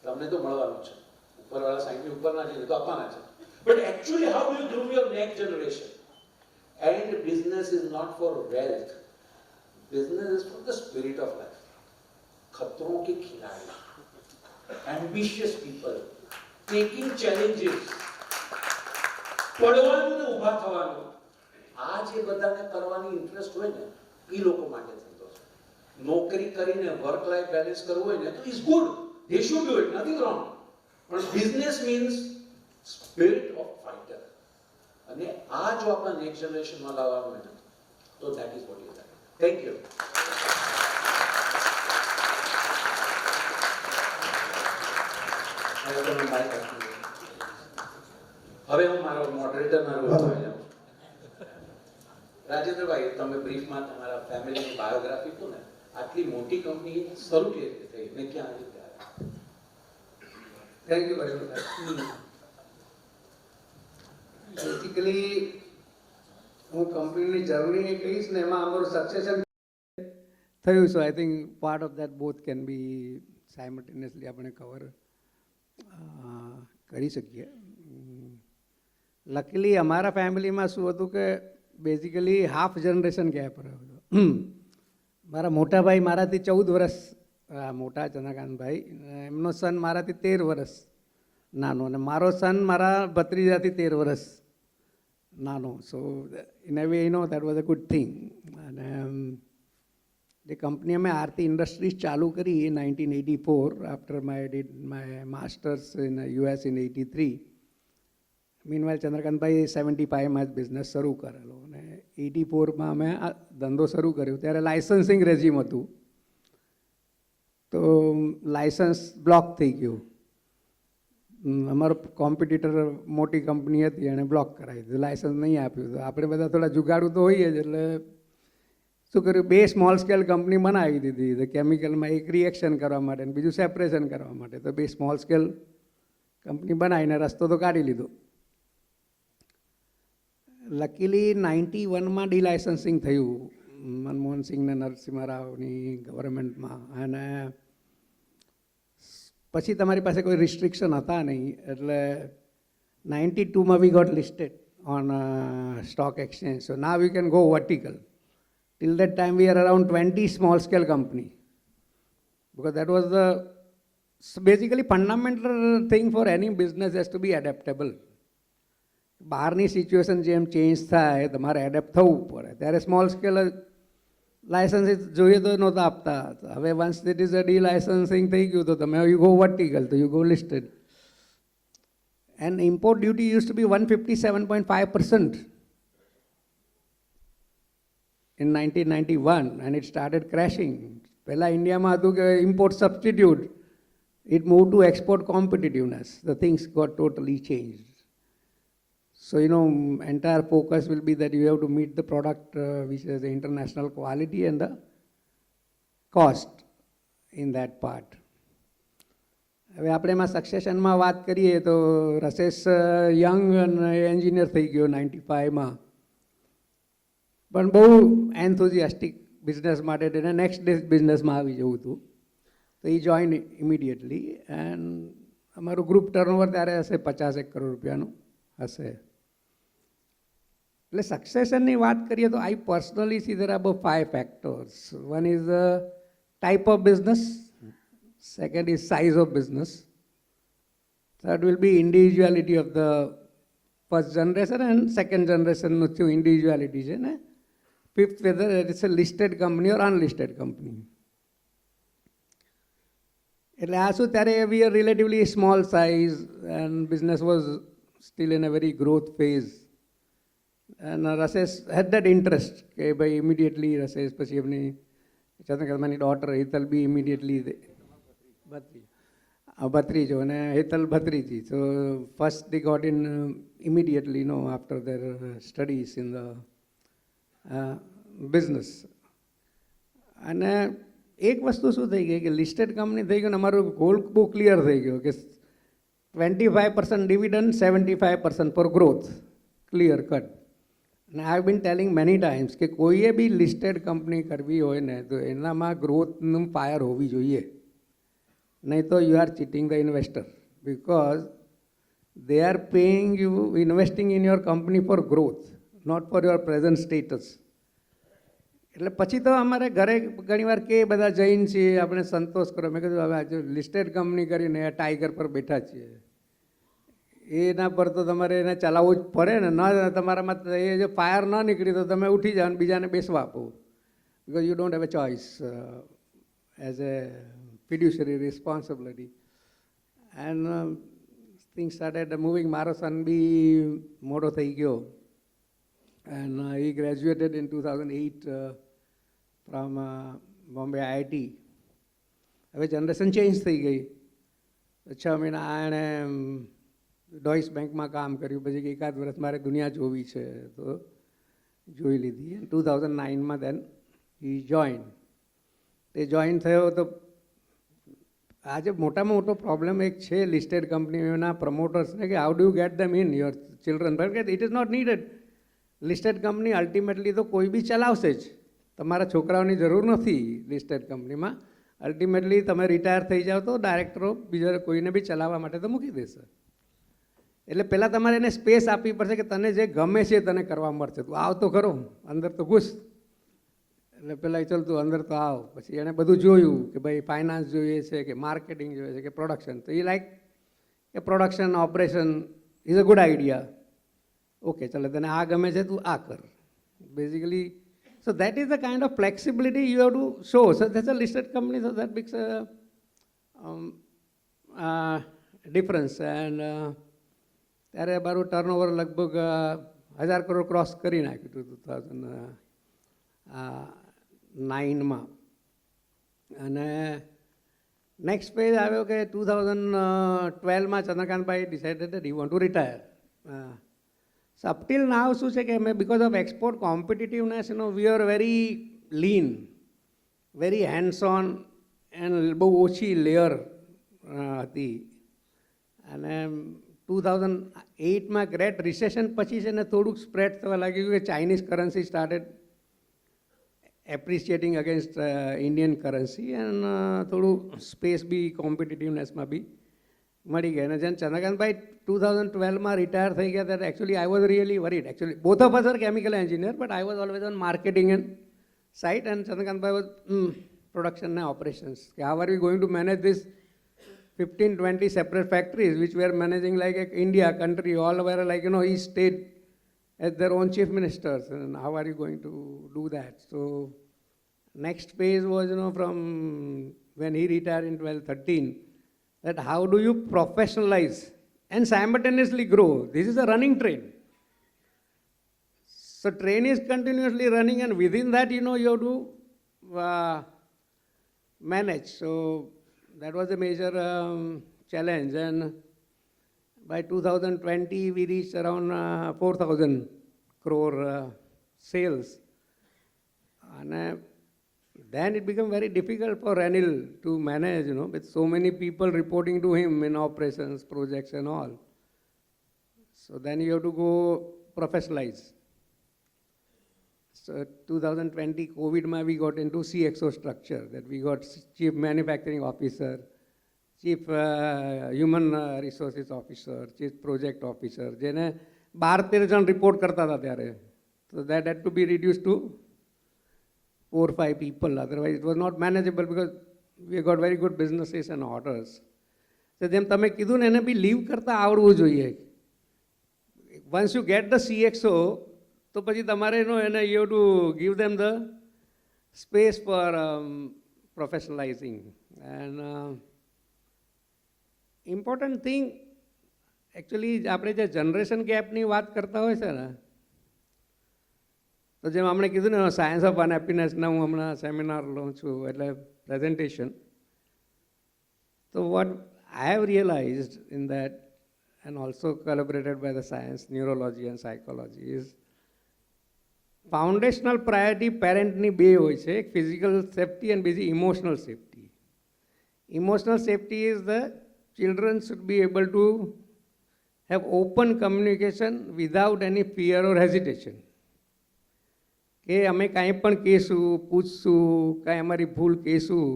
[SPEAKER 5] તમને તો મળવાનું છે, ઉપરવાળા 60 ની ઉપરના છે તો આપવાના છે, but actually how you groom your next generation. And business is not for wealth, business is for the spirit of life. खतरों के खिलाड़ी, ambitious people, taking challenges, પડવાનું ને ઊભા થવાનું, આ જે બધાને કરવાની ઇન્ટરેસ્ટ હોય ને એ લોકો માટે થતો છે. નોકરી કરીને વર્ક લાઈફ બેલેન્સ કરવું હોય ને તો is good, they should do it, nothing wrong, પણ business means spirit of fighter. અને આ જો આપણા નેક્સ્ટ જનરેશનમાં લાવવાનું હોય ને તો that is what is. Thank you. હવે હું મારો મોડરેટરના રોલમાં જાઉં. રાજેન્દ્રભાઈ, તમે બ્રીફમાં તમારા ફેમિલીની બાયોગ્રાફી કહો ને, આટલી મોટી કંપની શરૂ કેવી રીતે થઈ ને ક્યાં આવી ત્યારે?
[SPEAKER 6] Thank you very much. Basically હું કંપનીની જર્ની કહીશ ને એમાં અમારું સક્સેશન થયું. So I think part of that both can be simultaneously આપણે કવર કરી શકીએ. લકીલી અમારા ફેમિલીમાં શું હતું કે બેઝિકલી હાફ જનરેશન ગેપ રહ્યો હતો. મારા મોટા ભાઈ મારાથી 14 વર્ષ મોટા, ચંદ્રકાંતભાઈ, એમનો સન મારાથી 13 વર્ષ નાનો, અને મારો સન મારા ભત્રીજાથી 13 વર્ષ નાનો. સો in a way you know that was a good thing. અને જે કંપની અમે આરતી ઇન્ડસ્ટ્રીઝ ચાલુ કરી in 1984 after my did my masters in US in 83. Meanwhile Chandrakantbhai 75માં જ બિઝનેસ શરૂ કરેલો, અને 84માં અમે આ ધંધો શરૂ કર્યો ત્યારે લાઇસન્સિંગ રેઝિમ હતું. તો લાઇસન્સ બ્લોક થઈ ગયું. અમારો કોમ્પિટિટર મોટી કંપની હતી, એણે બ્લોક કરાવી દીધું, લાઇસન્સ નહીં આપ્યું. તો આપણે બધા થોડા જુગાડું તો હોઈએ જ, એટલે શું કર્યું, 2 સ્મોલ સ્કેલ કંપની બનાવી દીધી. તો કેમિકલમાં એક રિએક્શન કરવા માટે અને બીજું સેપરેશન કરવા માટે. તો 2 સ્મોલ સ્કેલ કંપની બનાવીને રસ્તો તો કાઢી લીધો. લકીલી 91માં ડીલાઇસન્સિંગ થયું મનમોહન સિંહ ને નરસિંહ રાવની ગવર્મેન્ટમાં, અને પછી તમારી પાસે કોઈ રિસ્ટ્રિક્શન હતા નહીં. એટલે 92માં we got listed on stock exchange. So now you can go vertical. Till that time we are around 20 small scale company, because that was the basically fundamental thing for any business has to be adaptable. બહારની situation જેમ change થાય તમારે adept થવું પડે. ત્યારે small scale licence જોઈએ તો નહોતા આપતા. હવે once it is a delicensing થઈ ગયું તો તમે યુ ગો વર્ટિકલ, તો you go listed. And import duty used to be 157.5% in 1991, and it started crashing. પહેલાં ઇન્ડિયામાં હતું કે import substitute, it moved to export competitiveness. The things got totally changed. So, you know, entire focus will be that you have to meet the product which has the international quality and the cost in that part. હવે આપણે એમાં સક્સેશનમાં વાત કરીએ તો Rasesh young engineer થઈ ગયો 95માં, પણ બહુ એન્થુઝિયાસ્ટિક બિઝનેસ માટે તેને નેક્સ્ટ ડે બિઝનેસમાં આવી જવું હતું. તો એ જોઈન ઇમિડિયેટલી. એન્ડ અમારું ગ્રુપ ટર્નઓવર ત્યારે હશે 50 કરોડ રૂપિયાનું. હશે. એટલે સક્સેશનની વાત કરીએ તો I personally see there are about 5 factors. One is the type of business, second is size of business, third will be individuality of the first generation and second જનરેશનનું શું ઇન્ડિવિજ્યુઆલિટી છે ને, fifth whether it's a listed company or unlisted company. એટલે આ શું, ત્યારે we are relatively small size and business was still in a very growth phase. And Rasesh had that interest કે ભાઈ ઇમિડિયેટલી રસેશ પછી એમની ચંદ્રકાંતમાની ડોટર હેતલ બી ઇમિડિયેટલી ભત્રીજો અને હેતલ ભત્રીજી. So first they got in immediately no after their studies in the business. અને એક વસ્તુ શું થઈ ગઈ કે લિસ્ટેડ કંપની થઈ ગયું ને અમારું ગોલ બહુ ક્લિયર થઈ ગયો કે 25% dividend, 75% for growth, clear cut. અને I have been telling many times કે કોઈએ બી લિસ્ટેડ કંપની કરવી હોય ને તો એનામાં ગ્રોથનું ફાયર હોવી જોઈએ, નહીં તો you are cheating the investor, because they are paying you, investing in your company for growth, not for your present status. એટલે પછી તો અમારે ઘરે ઘણીવાર કે બધા જૈન છીએ આપણે સંતોષ કરો. મેં કીધું હવે આજે લિસ્ટેડ કંપની કરીને ટાઈગર પર બેઠા છીએ, એના પર તો તમારે એને ચલાવવું જ પડે ને. ન તમારામાં એ જો ફાયર ન નીકળી તો તમે ઉઠી જાઓ અને બીજાને બેસવા આપો, because you don't have a choice as a fiduciary responsibility. And things started moving. મારો સન બી મોટો થઈ ગયો and he graduated in 2008 from Bombay IIT. હવે જનરેશન ચેન્જ થઈ ગઈ. 6 મહિના એણે ડોઇશ બેંકમાં કામ કર્યું, પછી એકાદ વર્ષ મારે દુનિયા જોવી છે તો જોઈ લીધી. 2009માં દેન હી જોઈન. તે જોઈન થયો તો આજે મોટામાં મોટો પ્રોબ્લેમ એક છે લિસ્ટેડ કંપનીઓના પ્રમોટર્સને કે how do you get them in your children. But it is not needed. Listed company ultimately તો કોઈ બી ચલાવશે જ, તમારા છોકરાઓની જરૂર નથી લિસ્ટેડ કંપનીમાં. અલ્ટિમેટલી તમે રિટાયર થઈ જાઓ તો ડાયરેક્ટરો બીજા કોઈને બી ચલાવવા માટે તો મૂકી દેશે. એટલે પહેલાં તમારે એને સ્પેસ આપવી પડશે કે તને જે ગમે છે તને કરવા મળશે, તું આવ તો ખરો, અંદર તો ઘૂસ. એટલે પહેલાં ચાલતું અંદર તો આવ. પછી એણે બધું જોયું કે ભાઈ ફાઇનાન્સ જોઈએ છે કે માર્કેટિંગ જોઈએ છે કે પ્રોડક્શન. તો એ લાઈક કે production operation is a good idea. Okay ચાલો તને આ ગમે છે તું આ કર. Basically so that is the kind of flexibility you have to show. So that's a listed company, so that max difference. And ત્યારે મારું ટર્નઓવર લગભગ 1000 કરોડ ક્રોસ કરી નાખ્યું 2009માં. અને નેક્સ્ટ પેજ આવ્યો કે 2012માં Chandrakantbhai decided that he want to retire. So up till now શું છે કે અમે because of export competitiveness we are very lean, very hands on and બહુ ઓછી લેયર હતી. અને 2008માં ગ્રેટ રિસેશન પછી છે ને થોડુંક સ્પ્રેડ થવા લાગ્યું કે Chinese currency started એપ્રિશિએટિંગ against Indian currency and થોડું સ્પેસ બી કોમ્પિટિટિવનેસમાં બી મળી ગયા. અને જેમ ચંદ્રકાંતભાઈ 2012માં રિટાયર થઈ ગયા ત્યારે actually I was really worried. Actually both of us are chemical engineer, but I was always on marketing and site and Chandrakantbhai was production and operations. કે how are we going to manage this 15-20 separate factories which were managing like India country, all were like, each state has their own chief ministers, and how are you going to do that? So next phase was, from when he retired in 2013, that how do you professionalize and simultaneously grow? This is a running train. So train is continuously running, and within that, you have to manage. So that was a major challenge, and by 2020 we reached around 4,000 crore sales. And then it became very difficult for Ranil to manage, with so many people reporting to him in operations, projects and all. So then you have to go professionalize. So 2020 COVID we got into CXO structure, that we got chief manufacturing officer, chief human resources officer, chief project officer, જેને 12-13 જણ report કરતા હતા ત્યારે. So that had to be reduced to 4 or 5 people. Otherwise, it was not manageable because we got very good businesses and orders. So જેમ તમે કીધું ને એને બી લીવ કરતાં આવડવું જોઈએ. Once you get the CXO, તો પછી તમારે એને you have to give them the space for professionalizing. And important thing, actually આપણે જે જનરેશન ગેપની વાત કરતા હોય છે ને, તો જેમ આપણે કીધું ને સાયન્સ ઓફ અનહેપીનેસના હું હમણાં સેમિનાર લઉં છું એટલે પ્રેઝન્ટેશન. તો vote I have realized in that, and also collaborated by the science, neurology and psychology, is foundational priority parentની બે હોય છે, એક physical safety and બીજી emotional safety. Emotional safety is the children should be able to have open communication without any fear or hesitation. કે અમે કાંઈ પણ કહીશું, પૂછશું, કાંઈ અમારી ભૂલ કહીશું,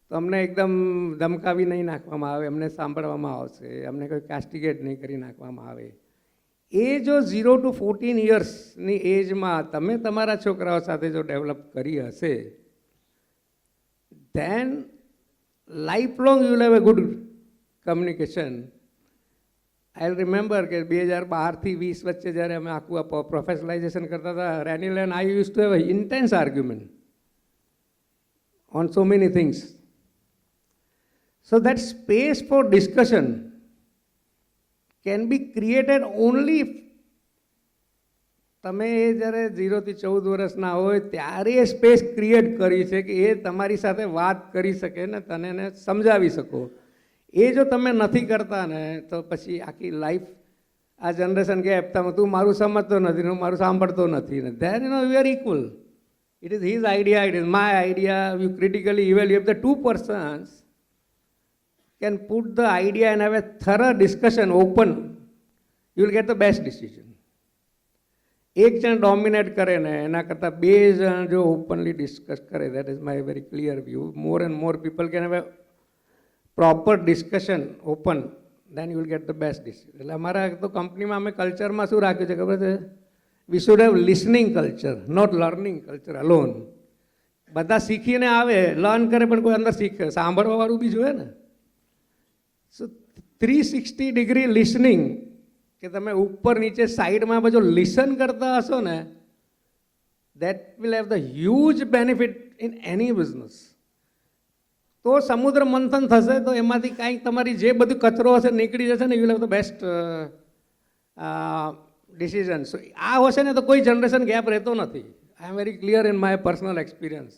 [SPEAKER 6] તો અમને એકદમ ધમકાવી નહીં નાખવામાં આવે, અમને સાંભળવામાં આવશે, અમને કોઈ કાસ્ટિગેટ નહીં કરી નાખવામાં આવે. એ જો 0 to 14 yearsની એજમાં તમે તમારા છોકરાઓ સાથે જો ડેવલપ કરી હશે, then lifelong you will have a good communication. I remember કે 2012 થી 20 વચ્ચે જ્યારે અમે આખું પ્રોફેશનલાઇઝેશન કરતા હતા, રેનિલ and I used to have an intense argument on so many things. So that space for discussion can be created only if તમે જ્યારે 0 થી 14 વર્ષના હોય ત્યારે એ સ્પેસ ક્રિએટ કરી છે કે એ તમારી સાથે વાત કરી શકે ને તને એને સમજાવી શકો. એ જો તમે નથી કરતા ને તો પછી આખી લાઈફ આ જનરેશન ગેપ, તું મારું સમજતો નથી, હું મારું સાંભળતો નથી ને, there we are equal. It is his idea, it is my idea. You critically evaluate. The two persons can put the idea and have a thorough discussion open, you will get the best decision. એક જણ dominate કરે ને એના કરતાં 2 જણ જો openly discuss કરે, that is my very clear view. More and more people can have a proper discussion open, then you will get the best decision. એટલે અમારા તો કંપનીમાં અમે કલ્ચરમાં શું રાખ્યું છે ખબર છે? We should have listening culture, not learning culture alone. બધા શીખીને આવે, લર્ન કરે પણ કોઈ અંદર શીખે, સાંભળવાવાળું બી જોઈએ ને. સો 360-degree listening, કે તમે ઉપર નીચે સાઈડમાં બધું લિસન કરતા હશો ને, that will have the huge benefit in any business. તો સમુદ્ર મંથન થશે તો એમાંથી કાંઈક તમારી જે બધું કચરો હશે નીકળી જશે ને, you will have the best decision. So આ હશે ને તો કોઈ જનરેશન ગેપ રહેતો નથી. I am very clear in my personal experience.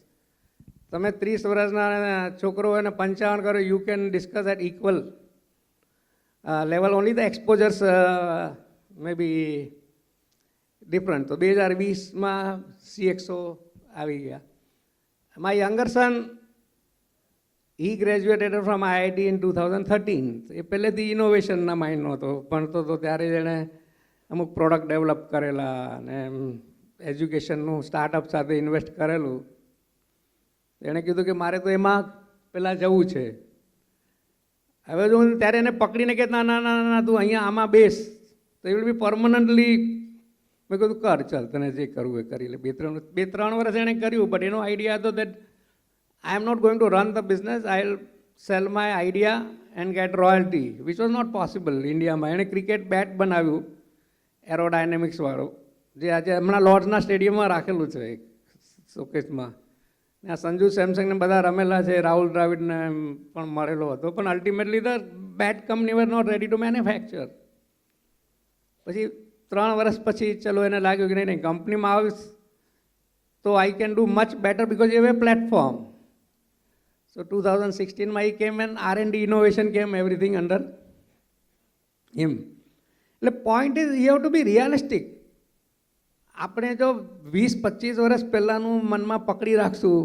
[SPEAKER 6] તમે 30 વર્ષના છોકરો હોય ને 55 કરો, you can discuss at equal level. Only the exposures may be different. તો 2020માં CXO આવી ગયા. My younger son, he graduated from IIT in 2013. એ પહેલેથી ઇનોવેશનના માઇન્ડનો હતો, ભણતો હતો ત્યારે એણે અમુક પ્રોડક્ટ ડેવલપ કરેલા અને એજ્યુકેશનનું સ્ટાર્ટઅપ સાથે ઇન્વેસ્ટ કરેલું. એણે કીધું કે મારે તો એમાં પહેલાં જવું છે. હવે જો ત્યારે એને પકડીને કે ના ના ના ના તું અહીંયા આમાં બેસ, તો એ વિલ બી પરમનન્ટલી. મેં કીધું કર, ચાલ તને જે કરવું એ કરી લે. 2-3 વર્ષ એણે કર્યું, બટ એનો આઈડિયા હતો that I am not going to run the business, I will sell my idea and get royalty, which was not possible ઇન્ડિયામાં. એણે ક્રિકેટ બેટ બનાવ્યું એરોડાયનેમિક્સ વાળું, જે આજે હમણાં લોર્ડ્સના સ્ટેડિયમમાં રાખેલું છે એક શોકેસમાં. આ સંજુ સેમસંગને બધા રમેલા છે, રાહુલ દ્રાવિડને પણ મળેલો હતો, પણ ultimately the bet company were not ready to manufacture. પછી 3 વર્ષ પછી ચલો એને લાગ્યું કે નહીં નહીં, કંપનીમાં આવીશ તો I can do much better because you have a platform. So 2016 he came and R&D innovation came, everything under him. એટલે point is you have to be realistic. આપણે જો 20-25 વર્ષ પહેલાંનું મનમાં પકડી રાખશું,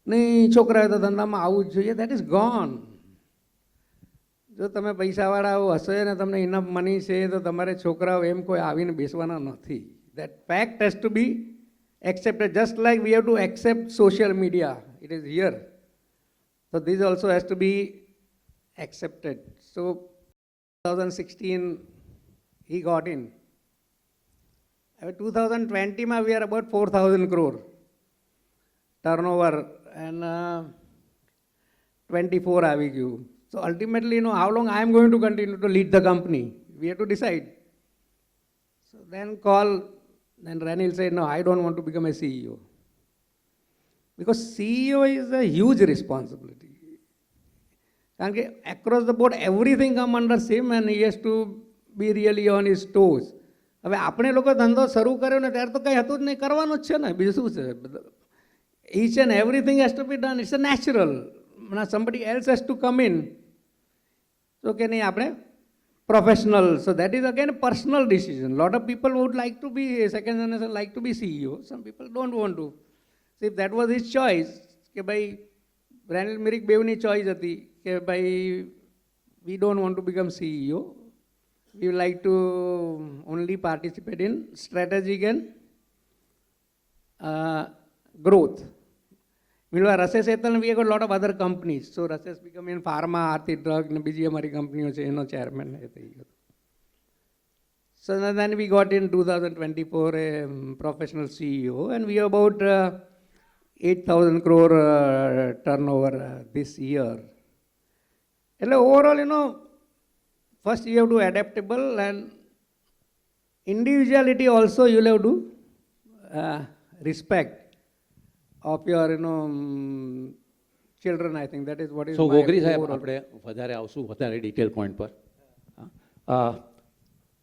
[SPEAKER 6] નહીં છોકરાએ તો ધંધામાં આવવું જ જોઈએ, દેટ ઇઝ ગોન. જો તમે પૈસાવાળાઓ હશે ને તમને ઇનફ મની છે તો તમારે છોકરાઓ એમ કોઈ આવીને બેસવાના નથી. That fact has to be accepted, just like we have to accept social media, it is here. So this also has to be accepted. So 2016 he got in. હવે 2020 we are about 4,000 crore turnover and 24 આવી ગયું. So ultimately, how long I am going to continue to lead the company? We have to decide. So then Ranil said, no, I don't want to become a CEO. Because CEO is a huge responsibility. કારણ કે across the board everything come under him and he has to be really on his toes. હવે આપણે લોકો ધંધો શરૂ કર્યો ને ત્યારે તો કંઈ હતું જ નહીં, કરવાનું જ છે ને, બીજું શું છે. Each and everything has to be done. It's a natural. Now somebody else has to come in. So કે નહીં આપણે professional. So that is again a personal decision. Lot of people would like to be second generation, like to be CEO. Some people don't want to. So if that was his choice, કે ભાઈ Ranil Mirik બેવની choice હતી કે ભાઈ we don't want to become CEO. We would like to only participate in strategic and growth. Meanwhile, Rasesh Setal, we have got a lot of other companies. So Rasesh become in pharma, Aarti drug, and BG Amari company, chairman. So then we got in 2024 a professional CEO, and we have about 8,000 crore turnover this year. And overall, first you have to adaptable and individuality also you will have to respect of your children. I think that is what is
[SPEAKER 7] so
[SPEAKER 6] my
[SPEAKER 7] Gogri સાહેબ
[SPEAKER 6] overall.
[SPEAKER 7] આપણે વધારે આવશું વધારે detail point પર.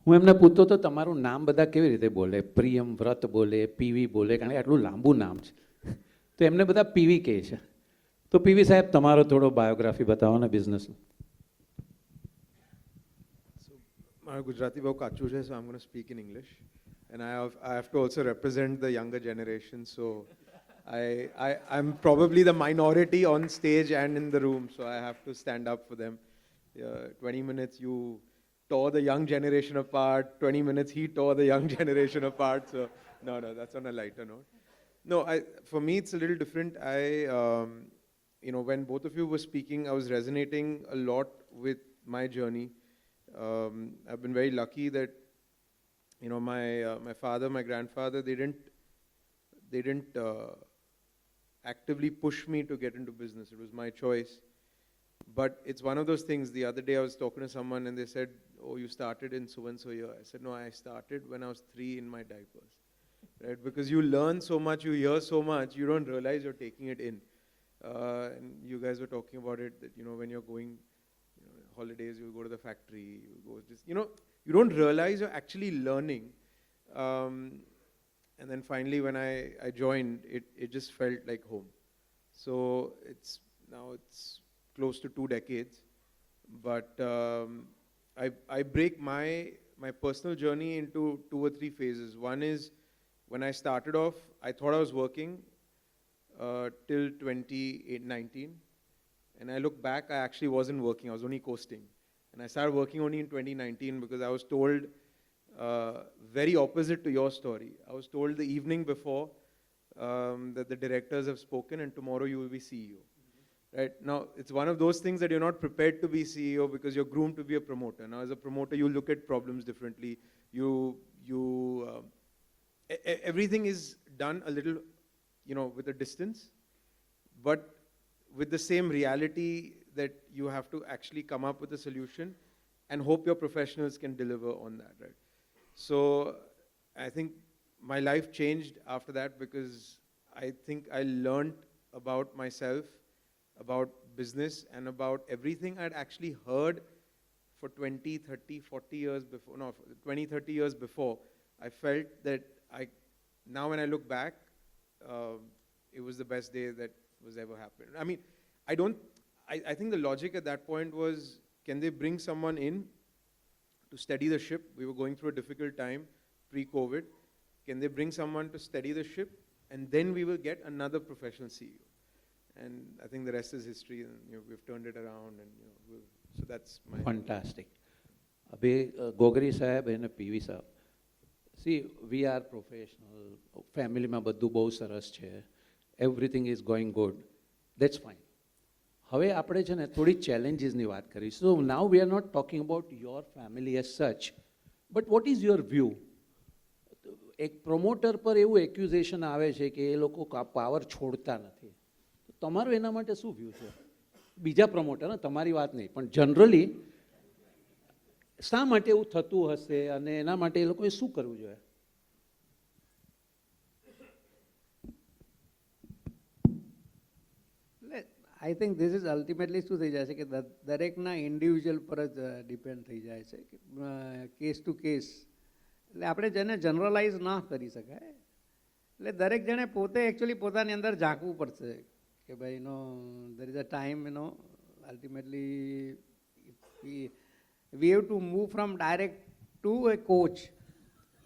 [SPEAKER 7] હું એમને પૂછતો તો તમારું નામ બધા કેવી રીતે બોલે, પ્રિયમ વ્રત બોલે, પીવી બોલે, કારણ કે આટલું લાંબુ નામ છે તો એમને બધા પીવી કહે છે. તો પીવી સાહેબ તમારો થોડો બાયોગ્રાફી બતાવો ને બિઝનેસનું.
[SPEAKER 8] મારું ગુજરાતી બહુ કાચું છે, so I'm going to speak in English. And I have to also represent the younger generation, so I'm probably the minority on stage and in the room, so I have to stand up for them. 20 minutes you tore the young generation apart, 20 minutes he tore the young generation apart, so no, that's on a lighter note. No, for me it's a little different. When both of you were speaking, I was resonating a lot with my journey. I've been very lucky that my father, my grandfather, they didn't actively push me to get into business. It was my choice. But it's one of those things. The other day I was talking to someone and they said, oh, you started in so and so year. I said, no, I started when I was 3 in my diapers. Right? Because you learn so much, you hear so much, you don't realize you're taking it in. And you guys were talking about it, that when you're going holidays, you go to the factory, you go just, you don't realize you're actually learning. And then finally when I joined, it just felt like home. So it's close to 2 decades. But I break my personal journey into 2 or 3 phases. One is when I started off, I thought I was working till 2019. And I look back, I actually wasn't working, I was only coasting. And I started working only in 2019 because I was told, very opposite to your story. I was told the evening before that the directors have spoken and tomorrow you will be CEO. Right? Now, it's one of those things that you're not prepared to be CEO because you're groomed to be a promoter. Now, as a promoter, you look at problems differently. Everything is done a little, with a distance, but with the same reality that you have to actually come up with a solution and hope your professionals can deliver on that, right? So I think my life changed after that because I think I learned about myself, about business, and about everything I'd actually heard for 20, 30, 40 years before, 20, 30 years before. I felt that now when I look back, it was the best day that was ever happened. I mean, I think the logic at that point was, can they bring someone in to steady the ship? We were going through a difficult time, pre-COVID. Can they bring someone to steady the ship? And then we will get another professional CEO. And I think the rest is history, and we've turned it around, and so that's my...
[SPEAKER 7] Fantastic. Abhi Gogri સાહેબ અને PV સાહેબ, see, we are professional, ફેમિલીમાં બધું બહુ સરસ છે, everything is going good, that's fine. હવે આપણે છે ને થોડી ચેલેન્જીસની વાત કરીશું. So now we are not talking about your family as such, but what is your view? એક પ્રમોટર પર એવું એક્યુઝેશન આવે છે કે એ લોકો પાવર છોડતા નથી. તો તમારું એના માટે શું વ્યૂ છે? બીજા પ્રમોટર, તમારી વાત નહીં, પણ જનરલી શા માટે એવું થતું હશે અને એના માટે એ લોકોએ શું કરવું જોઈએ?
[SPEAKER 6] I think this is ultimately શું થઈ જાય છે કે દરેકના ઇન્ડિવિજ્યુઅલ પર જ ડિપેન્ડ થઈ જાય છે, કેસ ટુ કેસ. એટલે આપણે જેને જનરલાઇઝ ના કરી શકાય. એટલે દરેક જણે પોતે એકચ્યુઅલી પોતાની અંદર ઝાંકવું પડશે કે ભાઈ there is a time ultimately we have to move from direct to a coach.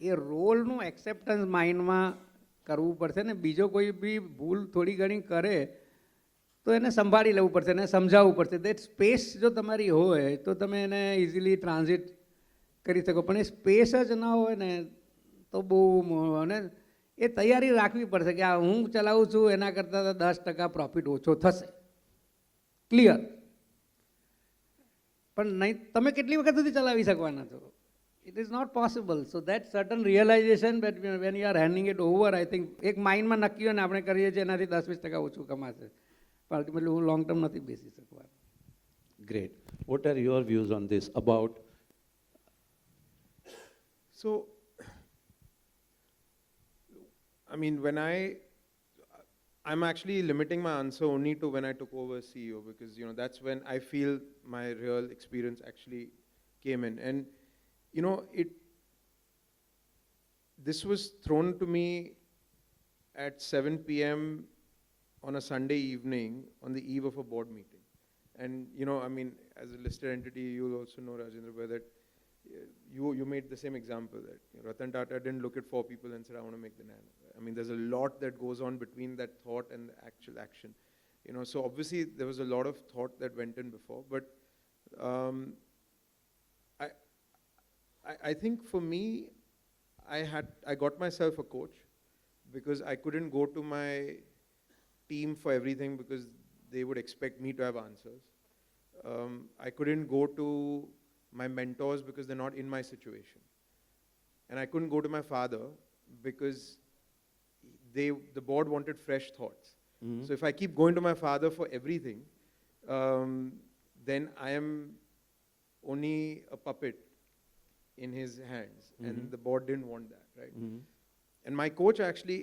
[SPEAKER 6] એ રોલનું એક્સેપ્ટન્સ માઇન્ડમાં કરવું પડશે ને બીજો કોઈ બી ભૂલ થોડી ઘણી કરે તો એને સંભાળી લેવું પડશે, એને સમજાવવું પડશે. દેટ સ્પેસ જો તમારી હોય તો તમે એને ઇઝીલી ટ્રાન્ઝિટ કરી શકો, પણ એ સ્પેસ જ ના હોય ને તો બહુ અને એ તૈયારી રાખવી પડશે કે આ હું ચલાવું છું એના કરતાં 10% પ્રોફિટ ઓછો થશે, ક્લિયર. પણ નહીં, તમે કેટલી વખત સુધી ચલાવી શકવાના છો? It is not possible. So that certain realisation bet when you are handing it over, I think એક માઇન્ડમાં નક્કી હોય ને આપણે કરીએ છીએ એનાથી 10-20% ઓછું કમાશે, પણ અલ્ટિમેટલી હું લોંગ ટર્મ નથી બેસી શકવાનો.
[SPEAKER 7] Great. What are your views on this about?
[SPEAKER 8] So, I mean, I'm actually limiting my answer only to when I took over as CEO, because, that's when I feel my real experience actually came in. And, this was thrown to me at 7 p.m. on a Sunday evening on the eve of a board meeting. And, I mean, as a listed entity, you'll also know, Rajendra, that you made the same example that Ratan Tata didn't look at 4 people and said, I want to make the nano. I mean, there's a lot that goes on between that thought and the actual action. So obviously there was a lot of thought that went in before, but I think for me, I got myself a coach because I couldn't go to my team for everything because they would expect me to have answers. I couldn't go to my mentors because they're not in my situation. And I couldn't go to my father because the board wanted fresh thoughts. So if I keep going to my father for everything, then I am only a puppet in his hands. And the board didn't want that, right? And my coach actually,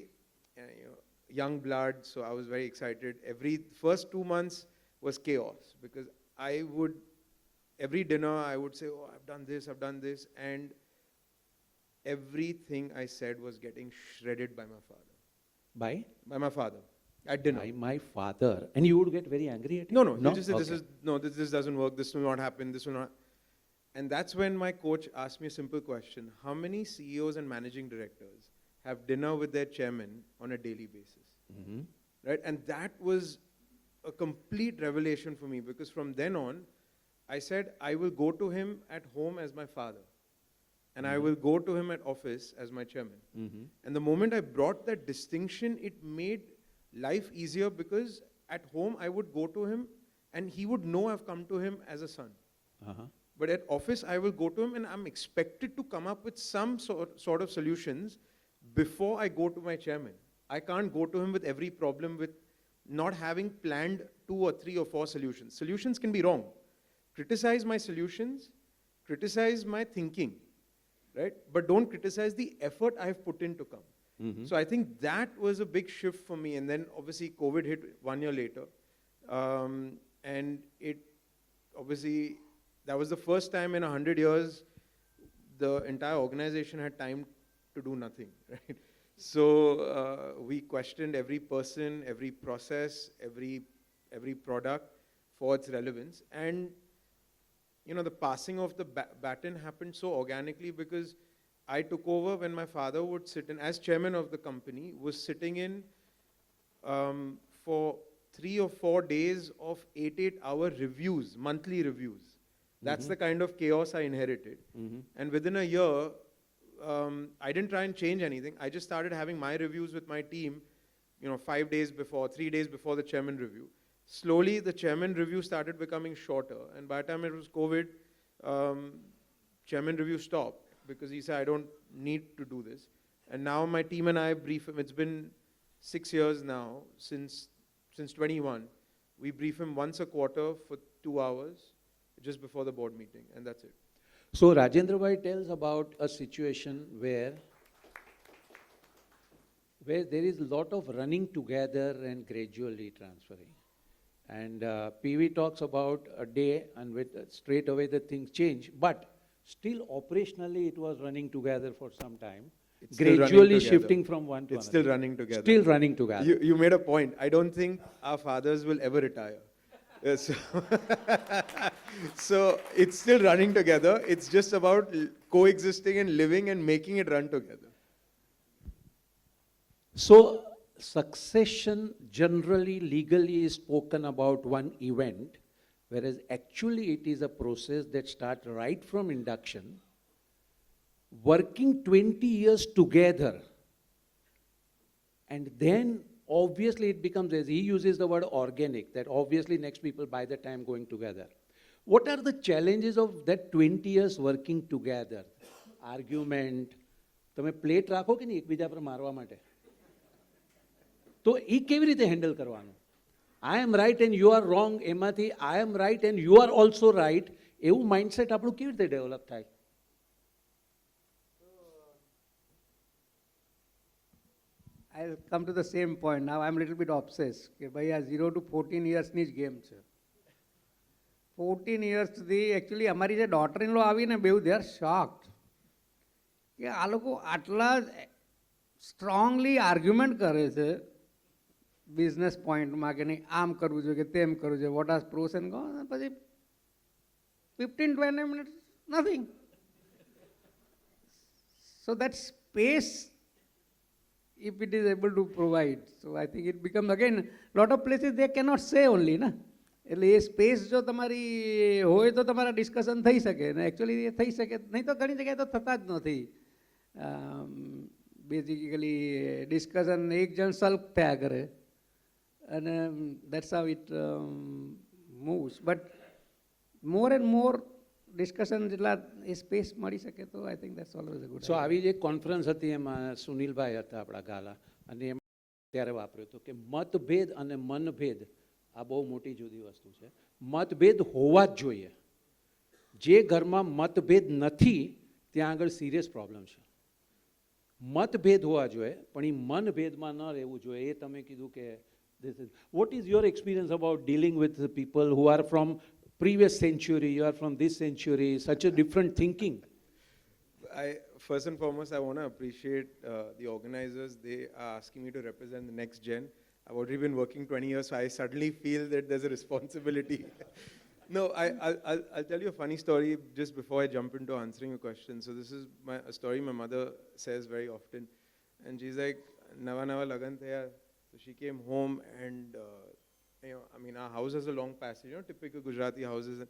[SPEAKER 8] young blood, so I was very excited. First 2 months was chaos because every dinner I would say, oh, I've done this, and everything I said was getting shredded by my father.
[SPEAKER 7] By?
[SPEAKER 8] By my father, at dinner.
[SPEAKER 7] By my father. And you would get very angry at him?
[SPEAKER 8] No. He just said,
[SPEAKER 7] Okay.
[SPEAKER 8] this doesn't work, this will not happen, this will not. And that's when my coach asked me a simple question. How many CEOs and managing directors have dinner with their chairman on a daily basis? Right? And that was a complete revelation for me because from then on, I said, I will go to him at home as my father. And I will go to him at office as my chairman. And the moment I brought that distinction, it made life easier because at home I would go to him and he would know I've come to him as a son. But at office I will go to him and I'm expected to come up with some sort of solutions before I go to my chairman. I can't go to him with every problem with not having planned 2 or 3 or 4 solutions. Solutions can be wrong. Criticize my solutions, criticize my thinking, right? But don't criticize the effort I've put in to come. So I think that was a big shift for me. And then obviously COVID hit 1 year later. And it obviously, that was the first time in 100 years the entire organization had time to do nothing, right? So we questioned every person, every process, every product for its relevance. And the passing of the baton happened so organically because I took over when my father would sit in, as chairman of the company, was sitting in for 3 or 4 days of 8-hour reviews, monthly reviews. That's the kind of chaos I inherited. And within a year, I didn't try and change anything. I just started having my reviews with my team, 5 days before, 3 days before the chairman review. slowly the chairman review started becoming shorter. And by the time it was COVID, chairman review stopped because he said, I don't need to do this. And now my team and I brief him. It's been 6 years now, since 21. We brief him once a quarter for 2 hours, just before the board meeting, and that's it.
[SPEAKER 7] So Rajendra Bhai tells about a situation where there is a lot of running together and gradually transferring. And PV talks about a day and with straight away the things change, but still operationally it was running together for some time,
[SPEAKER 8] It's still running
[SPEAKER 7] gradually
[SPEAKER 8] together.
[SPEAKER 7] shifting from one to
[SPEAKER 8] It's
[SPEAKER 7] another.
[SPEAKER 8] still running together.
[SPEAKER 7] Still running together.
[SPEAKER 8] You made a point. I don't think our fathers will ever retire. So, so it's still running together. It's just about coexisting and living and making it run together.
[SPEAKER 7] So succession generally legally is spoken about one event, whereas actually it is a process that starts right from induction, working 20 years together, and then obviously it becomes, as he uses the word organic, that obviously next people by the time going together. What are the challenges of that 20 years working together? Argument, તમે plate રાખો કે નહીં એકબીજા પર મારવા માટે, તો એ કેવી રીતે હેન્ડલ કરવાનું? I am right and you are wrong, એમાંથી I am right and you are also right, એવું માઇન્ડસેટ આપણું કેવી રીતે ડેવલપ થાય?
[SPEAKER 6] I'll come to the same point. Now I'm a little bit obsessed. કે ભાઈ આ 0 to 14 yearsની જ ગેમ છે. 14 years સુધી એકચ્યુઅલી અમારી જે ડોટર ઇન લો આવીને બેઉ દે આર શોક્ડ કે આ લોકો આટલા સ્ટ્રોંગલી આર્ગ્યુમેન્ટ કરે છે બિઝનેસ પોઈન્ટમાં કે નહીં આમ કરવું જોઈએ કે તેમ કરવું જોઈએ, what are pros and cons, પછી 15-20 minutes nothing. So that space, if it is able to provide, so I think it becomes again lot of places they cannot say only na, એટલે એ સ્પેસ જો તમારી હોય તો તમારા discussion થઈ શકે ને એકચ્યુઅલી એ થઈ શકે નહીં તો ઘણી જગ્યાએ તો થતા જ નથી. બેઝિકલી ડિસ્કશન એક જણ સલ્ફ થયા કરે અને that's how it moves. But more and more discussion જેટલા એ સ્પેસ મળી શકે તો I think that's always a good.
[SPEAKER 7] So આવી જ એક કોન્ફરન્સ હતી, એમાં સુનિલભાઈ હતા આપણા ગાલા, અને એમ ત્યારે વાપર્યું હતું કે મતભેદ અને મનભેદ આ બહુ મોટી જુદી વસ્તુ છે. મતભેદ હોવા જ જોઈએ. જે ઘરમાં મતભેદ નથી ત્યાં આગળ સિરિયસ પ્રોબ્લેમ છે. મતભેદ હોવા જોઈએ પણ એ મનભેદમાં ન રહેવું જોઈએ. એ તમે કીધું કે this is, what is your experience about dealing with the people who are from previous century, you are from this century, such a different thinking?
[SPEAKER 8] First and foremost, I want to appreciate the organizers. They are asking me to represent the next gen. I've already been working 20 years, so I suddenly feel that there's a responsibility. No, I'll tell you a funny story just before I jump into answering your question. So this is a story my mother says very often. And she's like, Nava Nava Lagan thaya. So she came home and, I mean, our house has a long passage, typical Gujarati houses. And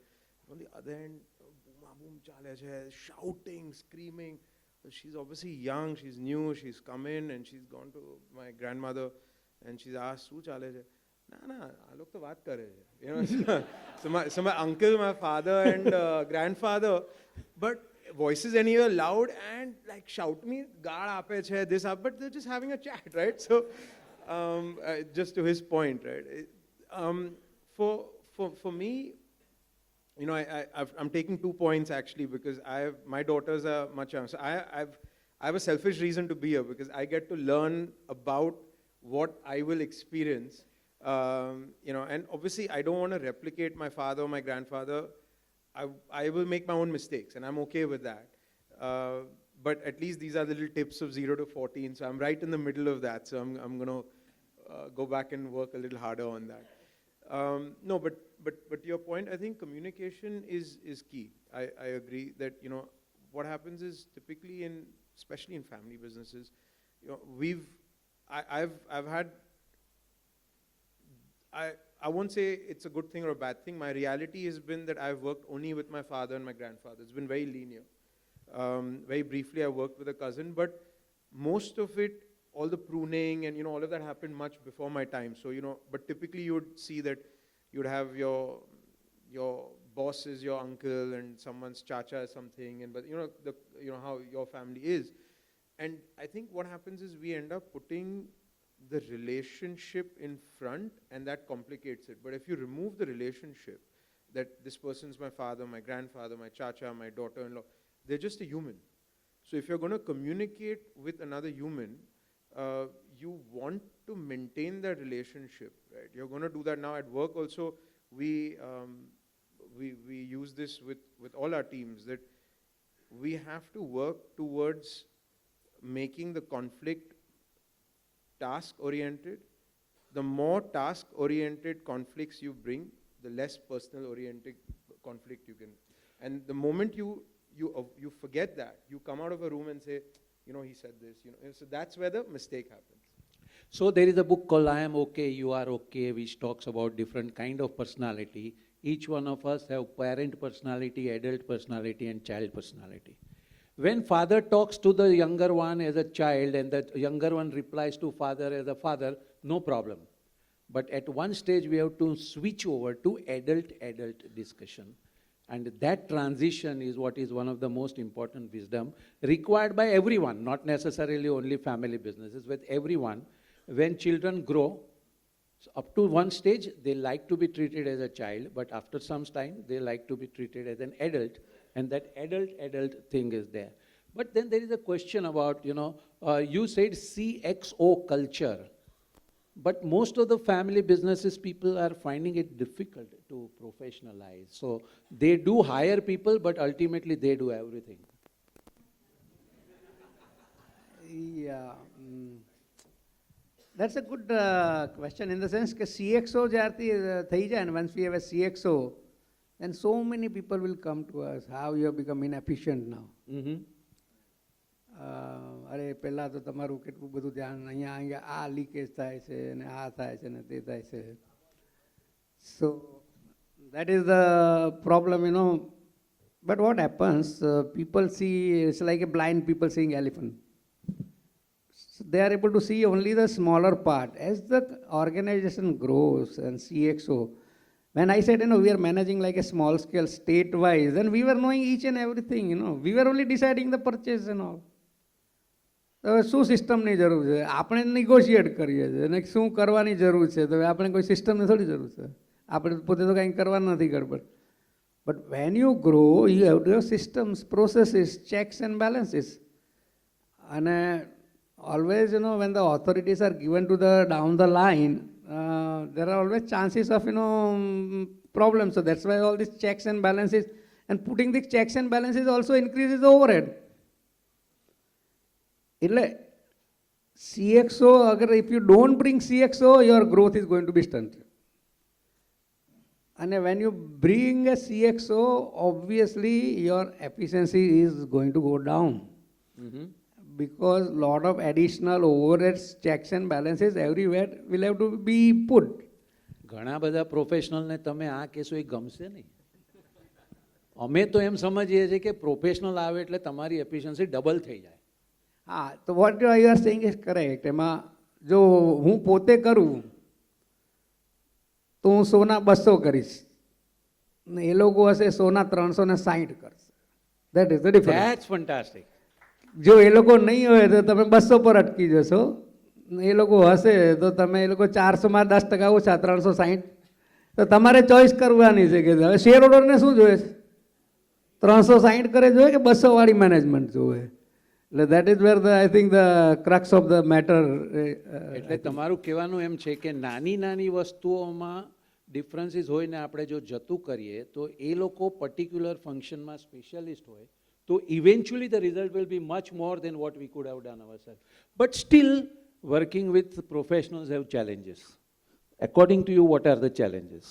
[SPEAKER 8] on the other end, boom, boom, chale che, shouting, screaming. She's obviously young, she's new, she's come in and she's gone to my grandmother and she's asked, "Su chale che?" Nah, I look to baat kare. So my uncle, my father and grandfather, but voices anywhere loud and like shout me, gaad ape che, this up, but they're just having a chat, right? So just to his point, right? For me, I'm taking 2 points actually because my daughters are much younger. So I have a selfish reason to be here because I get to learn about what I will experience. And obviously I don't want to replicate my father or my grandfather. I will make my own mistakes and I'm okay with that. But at least these are the little tips of 0 to 14. So I'm right in the middle of that. So I'm going to go back and work a little harder on that. No, but to your point, I think communication is key. I agree that, what happens is typically especially in family businesses, I've had, I won't say it's a good thing or a bad thing. My reality has been that I've worked only with my father and my grandfather. It's been very linear. Very briefly, I worked with a cousin, but most of it, all the pruning and, all of that happened much before my time. So, but typically you would see that you'd have your boss is your uncle and someone's chacha is something, and but you know how your family is. And I think what happens is we end up putting the relationship in front, and that complicates it. But if you remove the relationship, that this person's my father, my grandfather, my chacha, my daughter-in-law, they're just a human. So if you're going to communicate with another human, you want to maintain that relationship, right? You're going to do that now at work also. We use this with all our teams, that we have to work towards making the conflict task-oriented. The more task-oriented conflicts you bring, the less personal-oriented conflict you can. And the moment you forget that, you come out of a room and say, he said this, so that's where the mistake happens.
[SPEAKER 7] So there is a book called I Am Okay, You Are Okay, which talks about different kind of personality. Each one of us have parent personality, adult personality, and child personality. When father talks to the younger one as a child and the younger one replies to father as a father, no problem. But at one stage we have to switch over to adult discussion. And that transition is what is one of the most important wisdom required by everyone, not necessarily only family businesses, with everyone. When children grow, so up to one stage, they like to be treated as a child, but after some time, they like to be treated as an adult, and that adult thing is there. But then there is a question about, you said CXO culture, but most of the family businesses people are finding it difficult to professionalize. So they do hire people, but ultimately they do everything.
[SPEAKER 6] Yeah. That's a good question in the sense that CXO જ્યારથી થઈ જાય, and once we have a CXO, then so many people will come to us, how you have become inefficient now. અરે પહેલાં તો તમારું કેટલું બધું ધ્યાન અહીંયા આ લીકેજ થાય છે ને આ થાય છે ને તે થાય છે. So that is the problem, But what happens, people see, it's like a blind people seeing elephant. So they are able to see only the smaller part. As the organization grows and CXO, when I said, we are managing like a small scale state-wise, then we were knowing each and everything, We were only deciding the purchase and all. તો શું સિસ્ટમની જરૂર છે? આપણે નિગોશિએટ કરીએ છીએ અને શું કરવાની જરૂર છે, તો આપણે કોઈ સિસ્ટમની થોડી જરૂર છે, આપણે પોતે તો કંઈ કરવા નથી ગડબડ. But when you grow, you have to have systems, processes, checks and balances. અને always, when the authorities are given to the down the line, there are always chances of, problems. So that's why all these checks and balances, and putting these checks and balances also increases the overhead. એટલે CXO, if you don't bring CXO, your growth is going to be stunted. And when you bring a CXO, obviously your efficiency is going to go down. Because lot of additional overheads, checks and balances everywhere will have to be put.
[SPEAKER 7] ઘણા બધા પ્રોફેશનલને તમે આ કહેશો એ ગમશે નહીં. અમે તો એમ સમજીએ છીએ કે પ્રોફેશનલ આવે એટલે તમારી એફિશિયન્સી ડબલ થઈ જાય.
[SPEAKER 6] હા, તો what you are saying is correct. એમાં જો હું પોતે કરું તો હું સોના 200 કરીશ ને એ લોકો હશે સોના 360 કરશે. That is the difference.
[SPEAKER 7] That's fantastic.
[SPEAKER 6] જો એ લોકો નહીં હોય તો તમે 200 પર અટકી જશો, એ લોકો હશે તો તમે એ લોકો 400માં 10% ઓછા 360. તો તમારે ચોઈસ કરવાની છે કે હવે શેર હોલ્ડરને શું જોઈએ છે, 360 કરે જોઈએ કે 200 વાળી મેનેજમેન્ટ જોઈએ. એટલે that is wear the I think the crux of the matter.
[SPEAKER 7] એટલે તમારું કહેવાનું એમ છે કે નાની નાની વસ્તુઓમાં ડિફરન્સીસ હોય ને આપણે જો જતું કરીએ તો એ લોકો પર્ટિક્યુલર ફંક્શનમાં સ્પેશિયાલિસ્ટ હોય તો eventually the result will be much more than what we could have done ourselves. But still, working with professionals have challenges. According to you, what are the challenges?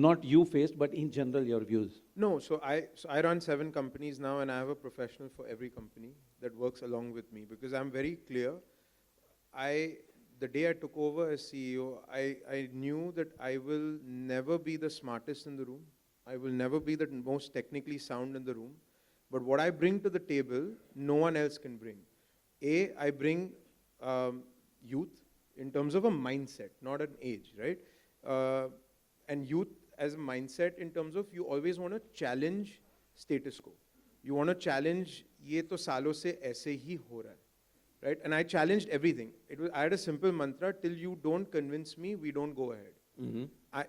[SPEAKER 7] Not you faced, but in general, your views.
[SPEAKER 8] No, so I run 7 companies now, and I have a professional for every company that works along with me, because I'm very clear. The day I took over as CEO, I knew that I will never be the smartest in the room. I will never be the most technically sound in the room. But what I bring to the table, no one else can bring. I bring youth in terms of a mindset, not an age, right? and youth as a mindset in terms of you always want to challenge status quo. You want to challenge, ये तो सालों से ऐसे ही हो रहा है, right? And I challenged everything. I had a simple mantra: till you don't convince me, we don't go ahead.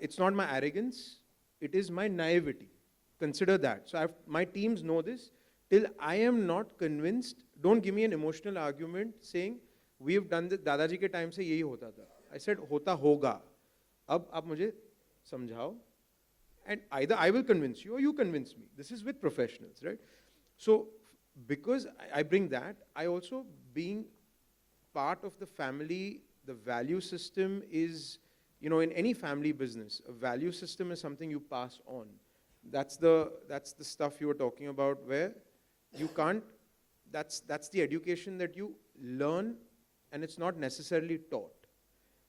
[SPEAKER 8] It's not my arrogance; it is my naivety. Consider that. So my teams know this. Till I am not convinced, don't give me an emotional argument saying we have done this. दादाजी के time से यही होता था. I said होता होगा. अब आप मुझे समझाओ. And either I will convince you or you convince me. This is with professionals, right? So because I bring that, I also, being part of the family, the value system is, in any family business, a value system is something you pass on. That's the stuff you were talking about, where you can't, that's the education that you learn, and it's not necessarily taught,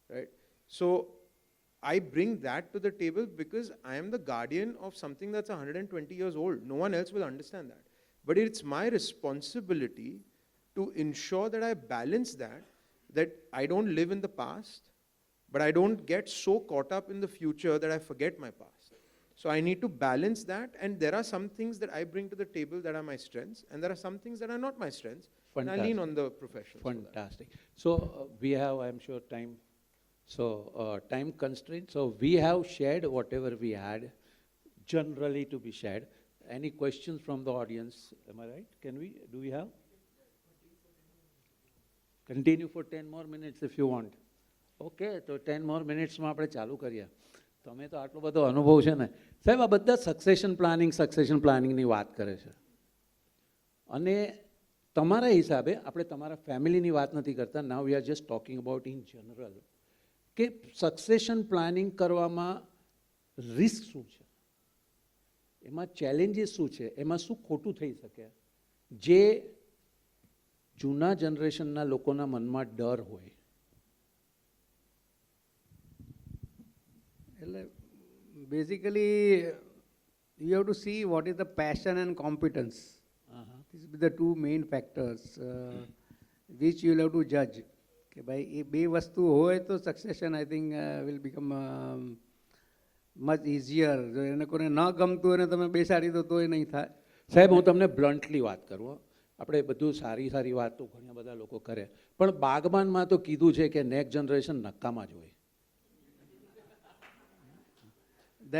[SPEAKER 8] right? So I bring that to the table because I am the guardian of something that's 120 years old. No one else will understand that. But it's my responsibility to ensure that I balance that I don't live in the past, but I don't get so caught up in the future that I forget my past. So I need to balance that, and there are some things that I bring to the table that are my strengths, and there are some things that are not my strengths, and I lean on the professionals. for that.
[SPEAKER 7] Fantastic. So we have, I'm sure, time. So time constraint. So we have shared whatever we had, generally to be shared. Any questions from the audience? Am I right? Do we have? Continue for 10 more minutes if you want. Okay, તો 10 more minutes માં આપણે ચાલુ કરીએ. તમે તો આટલો બધો અનુભવ છે ને સાહેબ, આ બધા સક્સેશન પ્લાનિંગની વાત કરે છે, અને તમારા હિસાબે આપણે તમારા ફેમિલીની વાત નથી કરતા. Now we are just talking about in general કે સક્સેશન પ્લાનિંગ કરવામાં રિસ્ક શું છે, એમાં ચેલેન્જીસ શું છે, એમાં શું ખોટું થઈ શકે, જે જૂના જનરેશનના લોકોના મનમાં ડર હોય.
[SPEAKER 6] એટલે basically you have to see what is the passion and competence. These will be the two main factors which you will have to judge. કે ભાઈ એ બે વસ્તુ હોય તો succession I think will become much easier. જો એને કોઈને ન ગમતું હોય ને તમે બેસાડી દો તો એ નહીં થાય.
[SPEAKER 7] સાહેબ હું તમને બ્લન્ટલી વાત કરું, આપણે બધું સારી વાતો ઘણા બધા લોકો કરે, પણ બાગબાનમાં તો કીધું છે કે નેક્સ્ટ જનરેશન નક્કામાં જ હોય.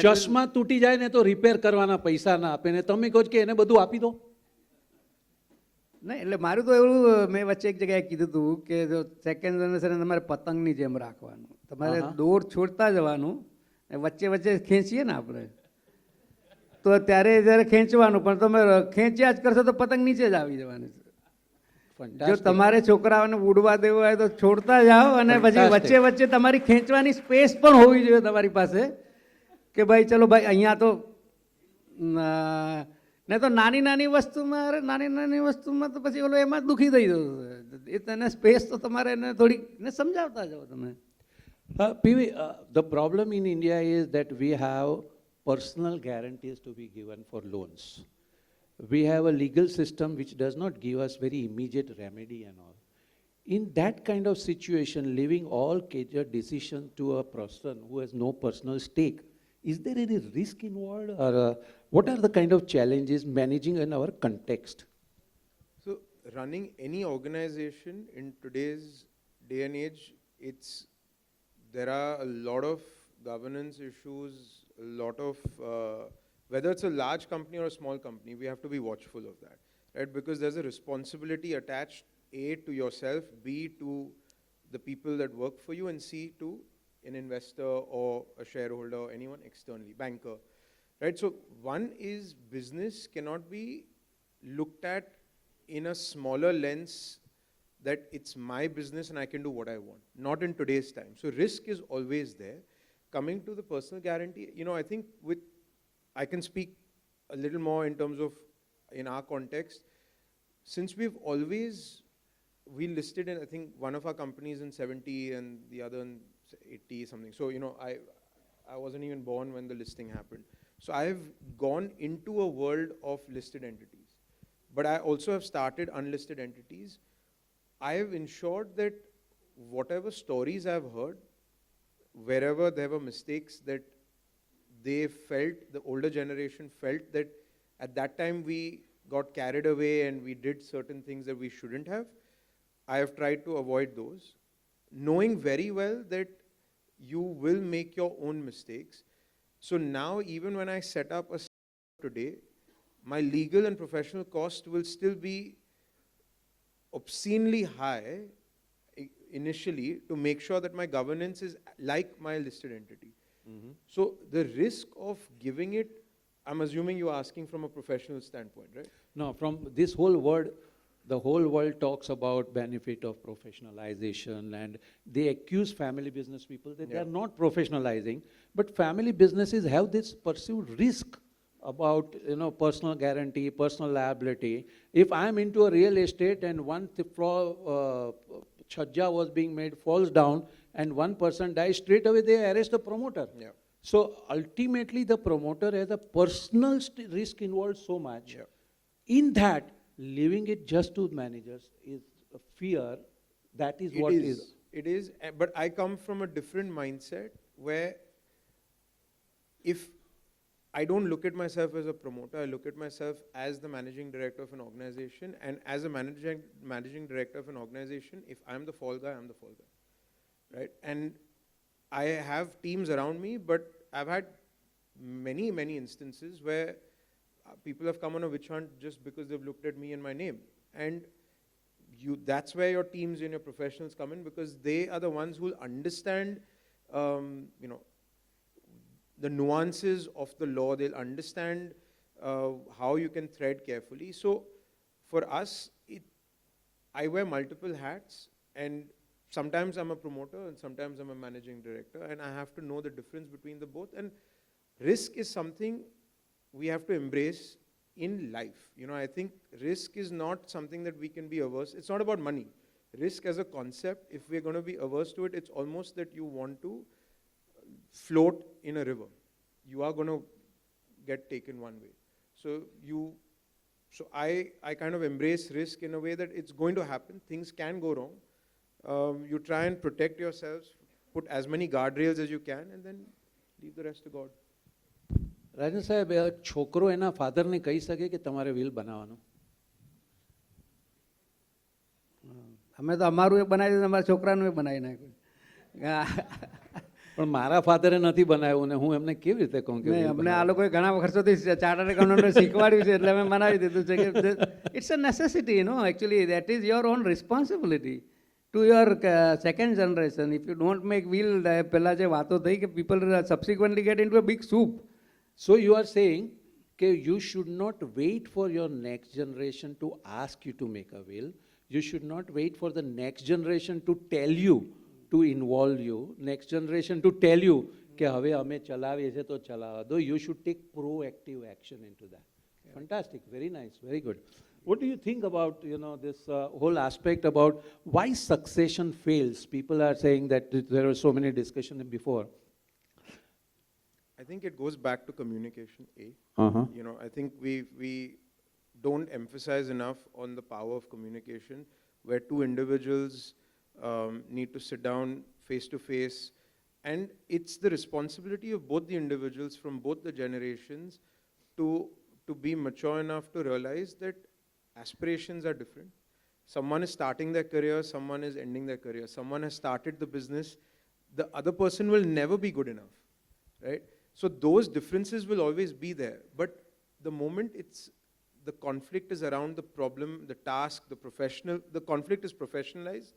[SPEAKER 7] ચશ્મા તૂટી જાય ને તો રિપેર કરવાના પૈસા ના આપે ને તમે કહો કે એને બધું આપી દો.
[SPEAKER 6] નહીં, એટલે મારું તો એવું, મેં વચ્ચે એક જગ્યાએ કીધું હતું કે જો સેકન્ડ જનરેશન તમારે પતંગની જેમ રાખવાનું, તમારે દોર છોડતા જવાનું, વચ્ચે વચ્ચે ખેંચીએ ને આપણે તો ત્યારે ખેંચવાનું, પણ તમે ખેંચ્યા જ કરશો તો પતંગ નીચે જ આવી જવાની છે. જો તમારે છોકરાઓને ઉડવા દેવું હોય તો છોડતા જાઓ, અને પછી વચ્ચે વચ્ચે તમારી ખેંચવાની સ્પેસ પણ હોવી જોઈએ તમારી પાસે, કે ભાઈ ચલો ભાઈ અહીંયા તો ને તો નાની વસ્તુમાં તો પછી ઓલો એમાં જ દુઃખી થઈ જશે. એ તને સ્પેસ તો તમારે એને થોડીક ને સમજાવતા જાઓ તમે.
[SPEAKER 7] PV, the problem in India is that we have personal guarantees to be given for loans. We have a legal system which does not give us very immediate remedy and all. In that kind of situation, leaving all major decisions to a person who has no personal stake, is there any risk involved, or what are the kind of challenges managing in our context?
[SPEAKER 8] So running any organization in today's day and age, there are a lot of governance issues, a lot of, whether it's a large company or a small company, we have to be watchful of that, right? Because there's a responsibility attached, A, to yourself, B, to the people that work for you, and C, to an investor or a shareholder or anyone externally, banker, right? So one is business cannot be looked at in a smaller lens that it's my business and I can do what I want. Not in today's time. So risk is always there. Coming to the personal guarantee, I think I can speak a little more in terms of in our context. Since we listed in, I think one of our companies in 70 and the other in 80 something. So, I wasn't even born when the listing happened. So I've gone into a world of listed entities. But I also have started unlisted entities. I have ensured that whatever stories I've heard, wherever there were mistakes that the older generation felt that at that time we got carried away and we did certain things that we shouldn't have. I have tried to avoid those, knowing very well that you will make your own mistakes. So now, even when I set up a today, my legal and professional cost will still be obscenely high initially to make sure that my governance is like my listed entity. So the risk of giving it, I'm assuming you're asking from a professional standpoint, right?
[SPEAKER 7] No, from this whole world, the whole world talks about benefit of professionalization, and they accuse family business people that they
[SPEAKER 8] Yeah.
[SPEAKER 7] are not professionalizing, but family businesses have this perceived risk about, personal guarantee, personal liability. If I'm into a real estate and one floor chhajja was being made, falls down, and one person dies, straight away they arrest the promoter.
[SPEAKER 8] Yeah.
[SPEAKER 7] So ultimately, the promoter has a personal risk involved so much.
[SPEAKER 8] Yeah.
[SPEAKER 7] In that, leaving it just to managers is a fear. That is what is.
[SPEAKER 8] It is, but I come from a different mindset where if I don't look at myself as a promoter, I look at myself as the managing director of an organization, and as a managing director of an organization, if I'm the fall guy, I'm the fall guy, right? And I have teams around me, but I've had many, many instances where people have come on a witch hunt just because they've looked at me and my name. And that's where your teams and your professionals come in, because they are the ones who will understand, the nuances of the law. They'll understand how you can thread carefully. So for us, I wear multiple hats, and sometimes I'm a promoter and sometimes I'm a managing director, and I have to know the difference between the both. And risk is something we have to embrace in life. I think risk is not something that we can be averse. It's not about money. Risk as a concept, if we're going to be averse to it, it's almost that you want to float in a river. You are going to get taken one way. So I kind of embrace risk in a way that it's going to happen. Things can go wrong. You try and protect yourselves, put as many guardrails as you can, and then leave the rest to God.
[SPEAKER 7] રાજન સાહેબ, છોકરો એના ફાધરને કહી શકે કે તમારે will બનાવવાનું?
[SPEAKER 6] અમે તો અમારું એ બનાવી દીધું, અમારા છોકરાનું એ બનાવી નાખ્યું.
[SPEAKER 7] પણ મારા ફાધરે નથી બનાવ્યું ને હું એમને કેવી રીતે કહું કે
[SPEAKER 6] નહીં, અમને આ લોકોએ ઘણા વર્ષોથી ચાર્ટર્ડ એકાઉન્ટન્ટને શીખવાડ્યું છે, એટલે અમે બનાવી દીધું છે કે it's a necessity, actually that is your own responsibility to your second generation. If you don't make will, પહેલાં જે વાતો થઈ કે people subsequently get into a big soup.
[SPEAKER 7] So you are saying that you should not wait for your next generation to ask you to make a will. You should not wait for the next generation to tell you, to involve you. Next generation to tell you કે હવે અમે ચલાવીએ છીએ તો ચલાવવા દો. You should take proactive action into that. Yeah. Fantastic, very nice, very good. What do you think about this whole aspect about why succession fails? People are saying that there were so many discussions before.
[SPEAKER 8] I think it goes back to communication, A.
[SPEAKER 7] Uh-huh.
[SPEAKER 8] I think we don't emphasize enough on the power of communication, where two individuals need to sit down face to face, and it's the responsibility of both the individuals from both the generations to be mature enough to realize that aspirations are different. Someone is starting their career, someone is ending their career. Someone has started the business, the other person will never be good enough, right? So those differences will always be there. But the moment the conflict is around the problem, the task, the conflict is professionalized,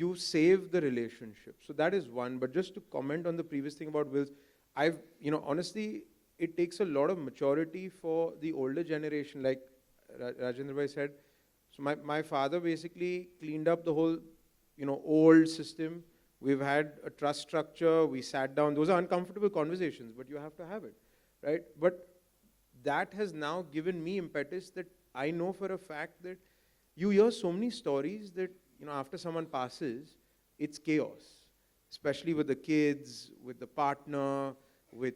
[SPEAKER 8] you save the relationship. So that is one. But just to comment on the previous thing about wills, honestly, it takes a lot of maturity for the older generation, like Rajendra Bhai said. So my father basically cleaned up the whole, old system. We've had a trust structure, we sat down. Those are uncomfortable conversations, but you have to have it, right? But that has now given me impetus that I know for a fact that you hear so many stories that, after someone passes, it's chaos, especially with the kids, with the partner, with,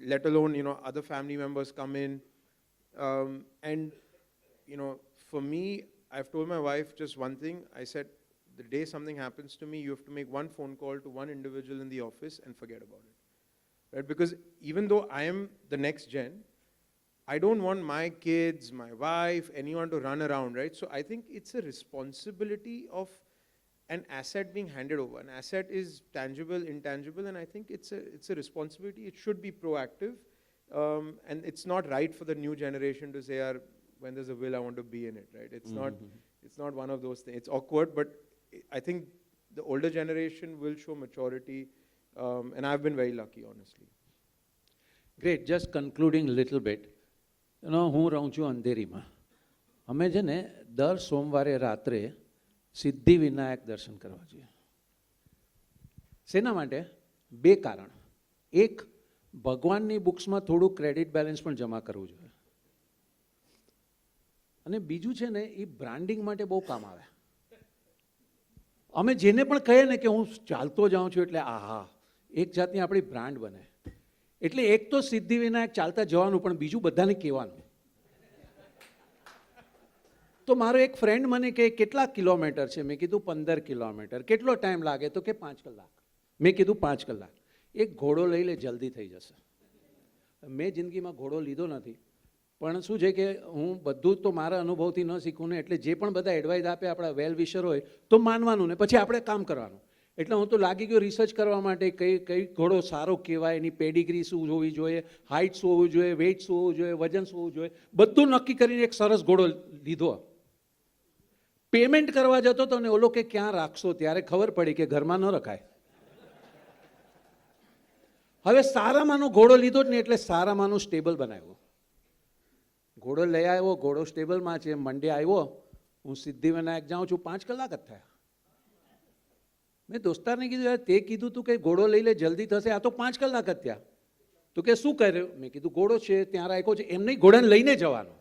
[SPEAKER 8] let alone, other family members come in. And, for me, I've told my wife just one thing. I said, the day something happens to me, you have to make one phone call to one individual in the office and forget about it. right? Because even though I am the next gen, I don't want my kids, my wife, anyone to run around, right? So I think it's a responsibility of an asset being handed over. An asset is tangible, intangible, and I think it's a responsibility. It should be proactive, and it's not right for the new generation to say, "Yaar, when there's a will, I want to be in it," right? It's not one of those things. It's awkward, but I think the older generation will show maturity, and I've been very lucky, honestly.
[SPEAKER 7] Great just concluding little bit હું રહું છું અંધેરીમાં. અમે છે ને દર સોમવારે રાત્રે સિદ્ધિવિનાયક દર્શન કરવા જઈએ. શેના માટે? બે કારણ. એક, ભગવાનની બુક્સમાં થોડું ક્રેડિટ બેલેન્સ પણ જમા કરવું જોઈએ. અને બીજું છે ને એ બ્રાન્ડિંગ માટે બહુ કામ આવે. અમે જેને પણ કહીએ ને કે હું ચાલતો જાઉં છું એટલે આહા, એક જાતની આપણી બ્રાન્ડ બને. એટલે એક તો સિદ્ધિવિનાયક ચાલતા જવાનું, પણ બીજું બધાને કહેવાનું. તો મારો એક ફ્રેન્ડ મને કહે કેટલા કિલોમીટર છે? મેં કીધું 15 કિલોમીટર. કેટલો ટાઈમ લાગે? તો કે 5 કલાક. મેં કીધું 5 કલાક. એક ઘોડો લઈ લે, જલ્દી થઈ જશે. મેં જિંદગીમાં ઘોડો લીધો નથી, પણ શું છે કે હું બધું તો મારા અનુભવથી ન શીખું ને, એટલે જે પણ બધા એડવાઇસ આપે આપણા વેલ વિશર હોય તો માનવાનું ને પછી આપણે કામ કરવાનું. એટલે હું તો લાગી ગયો રિસર્ચ કરવા માટે, કઈ ઘોડો સારો કહેવાય, એની પેડિગ્રી શું હોવી જોઈએ, હાઇટ શું હોવું જોઈએ, વેઇટ શું હોવું જોઈએ, વજન શું હોવું જોઈએ, બધું નક્કી કરીને એક સરસ ઘોડો લીધો. પેમેન્ટ કરવા જતો તો ને ઓલો કે ક્યાં રાખશો, ત્યારે ખબર પડી કે ઘરમાં ન રખાય. હવે સારામાંનો ઘોડો લીધો જ ને, એટલે સારામાંનું સ્ટેબલ બનાવ્યો. ઘોડો લઈ આવ્યો, ઘોડો સ્ટેબલમાં છે. મંડે આવ્યો, હું સિદ્ધિવિનાયક જાઉં છું, 5 કલાક જ થયા. મેં દોસ્તારને કીધું, યાર તે કીધું તું કે ઘોડો લઈ લે જલ્દી થશે, આ તો 5 કલાક જ થયા. તો કે શું કર્યું? મેં કીધું ઘોડો છે ત્યાં રાખ્યો છે. એમ નહીં, ઘોડાને લઈને જવાનો.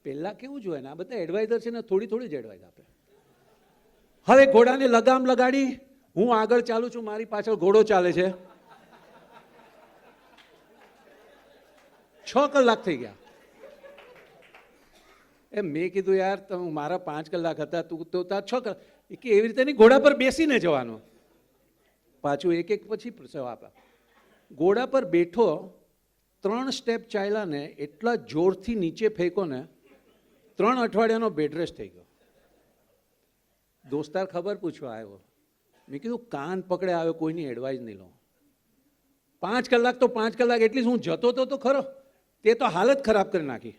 [SPEAKER 7] પહેલાં કેવું જોઈએ ને, આ બધા એડવાઇઝર છે ને થોડી થોડી જ એડવાઇસ આપે. હવે ઘોડાને લગામ લગાડી, હું આગળ ચાલું છું, મારી પાછળ ઘોડો ચાલે છે. 6 કલાક થઈ ગયા. મેં કીધું યાર તમે મારા 5 કલાક હતા, તું તો તાર 6 કલાક. કે એવી રીતે નહીં, ઘોડા પર બેસીને જવાનું. પાછું એક એક પછી જવાબ આપ. ઘોડા પર બેઠો, 3 સ્ટેપ ચાલ્યા ને એટલા જોરથી નીચે ફેંકો ને, 3 અઠવાડિયાનો બેડ રેસ્ટ થઈ ગયો. દોસ્તાર ખબર પૂછવા આવ્યો. મેં કીધું કાન પકડે આવ્યો, કોઈની એડવાઇસ નહીં લો. 5 કલાક તો 5 કલાક, એટલી હું જતો તો ખરો, તે તો હાલત ખરાબ કરી નાખી.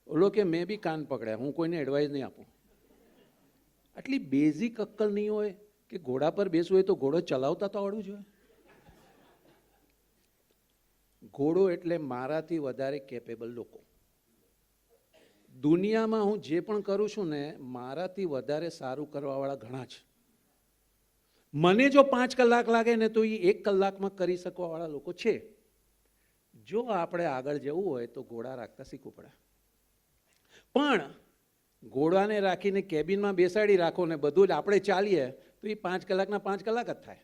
[SPEAKER 7] ઓલો કે મેં બી કાન પકડ્યા, હું કોઈને એડવાઇસ નહીં આપું. આટલી બેઝિક અક્કલ નહીં હોય કે ઘોડા પર બેસવું હોય તો ઘોડો ચલાવતા તો આવડવું જોઈએ. ઘોડો એટલે મારાથી વધારે કેપેબલ લોકો. દુનિયામાં હું જે પણ કરું છું ને, મારાથી વધારે સારું કરવાવાળા ઘણા છે. મને જો 5 કલાક લાગે ને તો એ 1 કલાકમાં કરી શકવાવાળા લોકો છે. જો આપણે આગળ જવું હોય તો ઘોડા રાખતા શીખવું પડે. પણ ઘોડાને રાખીને કેબિનમાં બેસાડી રાખો ને બધું જ આપણે ચાલીએ તો એ 5 કલાકના 5 કલાક જ થાય.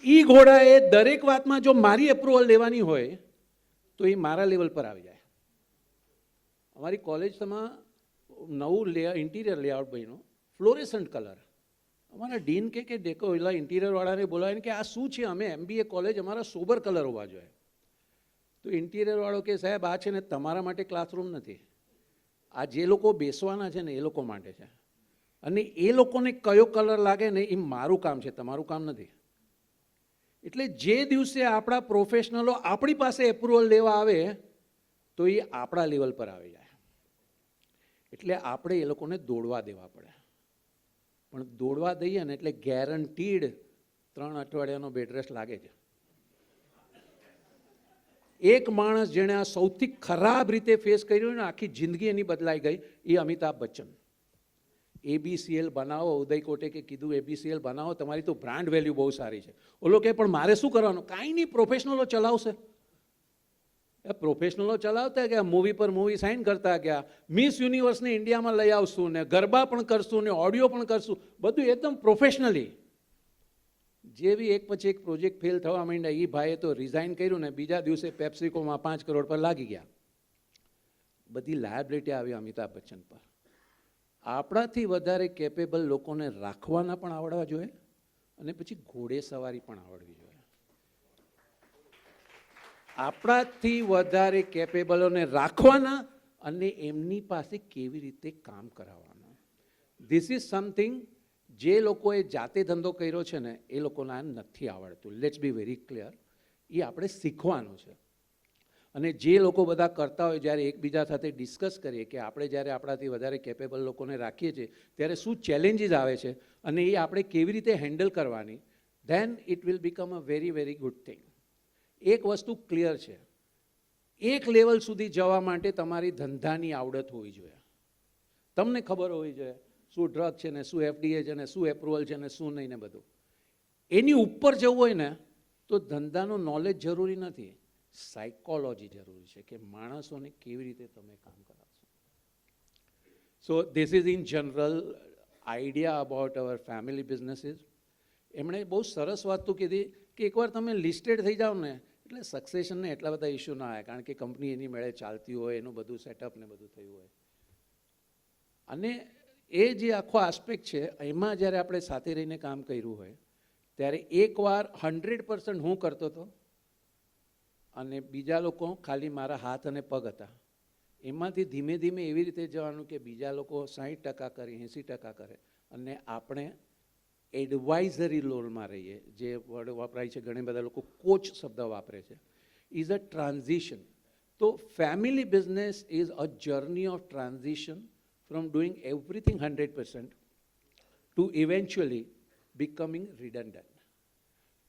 [SPEAKER 7] એ ઘોડાએ દરેક વાતમાં જો મારી એપ્રુવલ લેવાની હોય તો એ મારા લેવલ પર આવી જાય. અમારી કોલેજમાં નવું ઇન્ટિરિયર લેઆઉટ બન્યું, ફ્લોરેસન્ટ કલર. અમારા ડીન કે દેખો એલા ઇન્ટિરિયરવાળાને બોલાવીને કે આ શું છે, અમે MBA કોલેજ, અમારા સોબર કલર હોવા જોઈએ. તો ઇન્ટિરિયરવાળો કે સાહેબ આ છે ને તમારા માટે ક્લાસરૂમ નથી, આ જે લોકો બેસવાના છે ને એ લોકો માટે છે, અને એ લોકોને કયો કલર લાગે ને એ મારું કામ છે, તમારું કામ નથી. એટલે જે દિવસે આપણા પ્રોફેશનલો આપણી પાસે એપ્રુવલ લેવા આવે તો એ આપણા લેવલ પર આવી જાય. એટલે આપણે એ લોકોને દોડવા દેવા પડે. પણ દોડવા દઈએ ને એટલે ગેરંટીડ 3 અઠવાડિયાનો બેડ રેસ્ટ લાગે છે. એક માણસ જેણે આ સૌથી ખરાબ રીતે ફેસ કર્યું ને, આખી જિંદગી એની બદલાઈ ગઈ, એ અમિતાભ બચ્ચન. ABCL બનાવો, ઉદય કોટેકે કીધું ABCL બનાવો, તમારી તો બ્રાન્ડ વેલ્યુ બહુ સારી છે. ઓલો કે પણ મારે શું કરવાનું? કાંઈ નહીં, પ્રોફેશનલો ચલાવશે. એ પ્રોફેશનલો ચલાવતા ગયા, મૂવી પર મૂવી સાઇન કરતા ગયા, મિસ યુનિવર્સને ઇન્ડિયામાં લઈ આવશું ને ગરબા પણ કરશું ને ઓડિયો પણ કરશું, બધું એકદમ પ્રોફેશનલી. જેવી એક પછી એક પ્રોજેક્ટ ફેલ થવા માંડ્યા, એ ભાઈએ તો રિઝાઇન કર્યું ને બીજા દિવસે પેપ્સિકોમાં 5 કરોડ પર લાગી ગયા. બધી લાયબિલિટી આવી અમિતાભ બચ્ચન પર. આપણાથી વધારે કેપેબલ લોકોને રાખવાના પણ આવડવા જોઈએ અને પછી ઘોડે સવારી પણ આવડવી જોઈએ. આપણાથી વધારે કેપેબલોને રાખવાના અને એમની પાસે કેવી રીતે કામ કરાવવાના. ધીસ ઇઝ સમથિંગ જે લોકોએ જાતે ધંધો કર્યો છે ને એ લોકોને આ નથી આવડતું. Let's be very clear. એ આપણે શીખવાનું છે. અને જે લોકો બધા કરતા હોય, જ્યારે એકબીજા સાથે ડિસ્કસ કરીએ કે આપણે જ્યારે આપણાથી વધારે કેપેબલ લોકોને રાખીએ છીએ ત્યારે શું ચેલેન્જીસ આવે છે અને એ આપણે કેવી રીતે હેન્ડલ કરવાની, then it will become a very very good thing. એક વસ્તુ ક્લિયર છે, એક લેવલ સુધી જવા માટે તમારી ધંધાની આવડત હોવી જોઈએ. તમને ખબર હોવી જોઈએ શું ડ્રગ છે ને, શું FDA છે ને, શું એપ્રુવલ છે ને, શું નહીં ને બધું. એની ઉપર જવું હોય ને તો ધંધાનું નોલેજ જરૂરી નથી, સાયકોલોજી જરૂરી છે કે માણસોને કેવી રીતે તમે કામ કરાવશો. So this is in general idea about our family businesses. એમણે બહુ સરસ વાત તો કીધી કે એકવાર તમે લિસ્ટેડ થઈ જાઓ ને એટલે સક્સેશનને એટલા બધા ઇસ્યુ ના આવે, કારણ કે કંપની એની મેળે ચાલતી હોય, એનું બધું સેટઅપ ને બધું થયું હોય. અને એ જે આખો આસ્પેક્ટ છે એમાં જ્યારે આપણે સાથે રહીને કામ કર્યું હોય ત્યારે એકવાર 100% હું કરતો હતો અને બીજા લોકો ખાલી મારા હાથ અને પગ હતા. એમાંથી ધીમે ધીમે એવી રીતે જવાનું કે બીજા લોકો 60% કરે, 80% કરે અને આપણે એડવાઇઝરી રોલમાં રહીએ. જે વર્ડ વપરાય છે, ઘણા બધા લોકો કોચ શબ્દ વાપરે છે. Is a transition. તો family business is a journey of transition from doing everything 100% to eventually becoming redundant.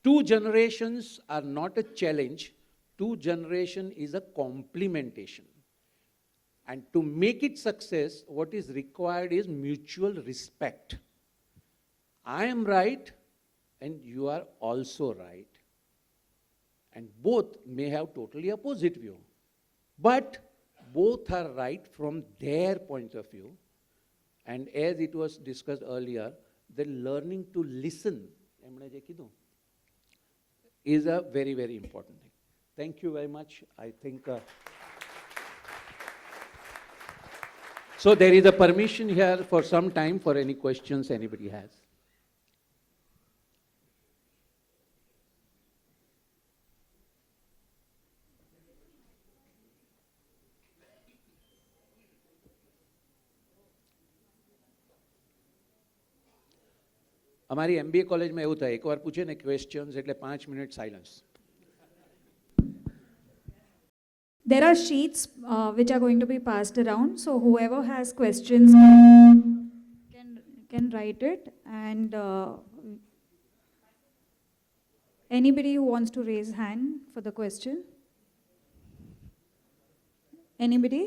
[SPEAKER 7] 2 generations are not a challenge. 2 generations is a complementation. And to make it success, what is required is mutual respect. I am right and you are also right. And both may have totally opposite view. But both are right from their point of view. And as it was discussed earlier, the learning to listen is a very, very important thing. Thank you very much. I think, so there is a permission here for some time for any questions anybody has. અમારી MBA કોલેજમાં એવું થાય, એકવાર પૂછે ને questions એટલે 5 minute silence.
[SPEAKER 9] There are sheets which are going to be passed around, so whoever has questions can write it, and anybody who wants to raise hand for the question. Anybody?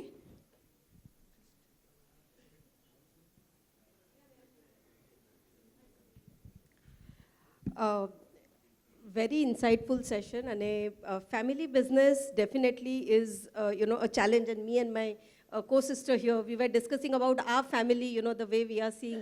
[SPEAKER 1] Very insightful session, and family business definitely is a challenge. And me and my co-sister here, we were discussing about our family, the way we are seeing.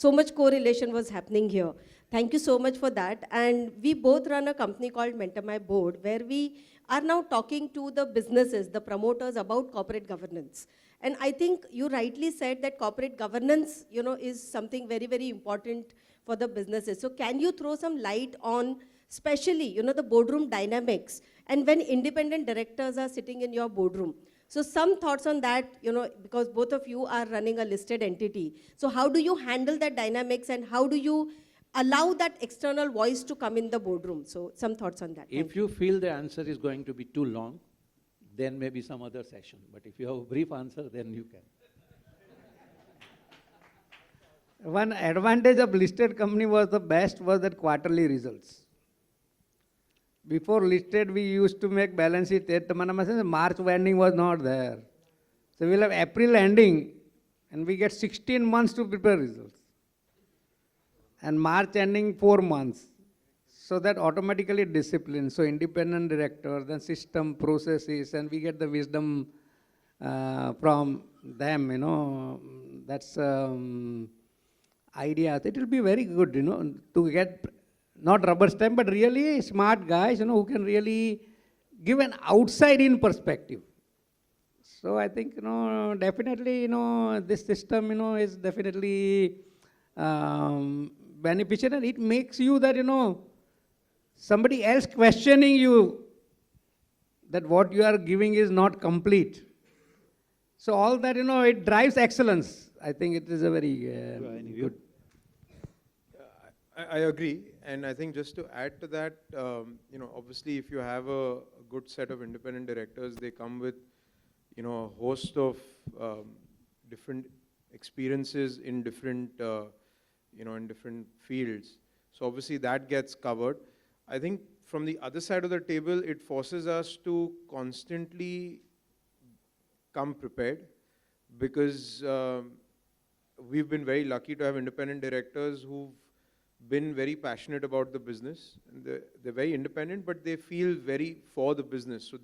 [SPEAKER 1] So much correlation was happening here. Thank you so much for that. And we both run a company called Mentor My Board, where we are now talking to the businesses, the promoters, about corporate governance. And I think you rightly said that corporate governance, is something very, very important for the businesses. So can you throw some light on, especially, the boardroom dynamics, and when independent directors are sitting in your boardroom? So some thoughts on that, because both of you are running a listed entity. So how do you handle that dynamics, and how do you allow that external voice to come in the boardroom? So some thoughts on that.
[SPEAKER 7] If you feel the answer is going to be too long, then maybe some other session. But if you have a brief answer, then you can.
[SPEAKER 6] One advantage of listed company was that quarterly results. Before listed, we used to make balance sheet. March ending was not there. So we'll have April ending, and we get 16 months to prepare results. And March ending 4 months. So that automatically discipline. So independent director, then system, processes, and we get the wisdom from them, That's idea. It will be very good, to get not rubber stamp, but really smart guys, who can really give an outside-in perspective. So I think, definitely, this system, is definitely beneficial, and it makes you that, somebody else questioning you that what you are giving is not complete. So all that, it drives excellence. I think it is a very good.
[SPEAKER 8] I agree, and I think just to add to that, obviously, if you have a good set of independent directors, they come with, a host of different experiences in different, in different fields. So obviously, that gets covered. I think from the other side of the table, it forces us to constantly come prepared, because we've been very lucky to have independent directors who've been very passionate about the business. And they're very independent, but they feel very for the business. So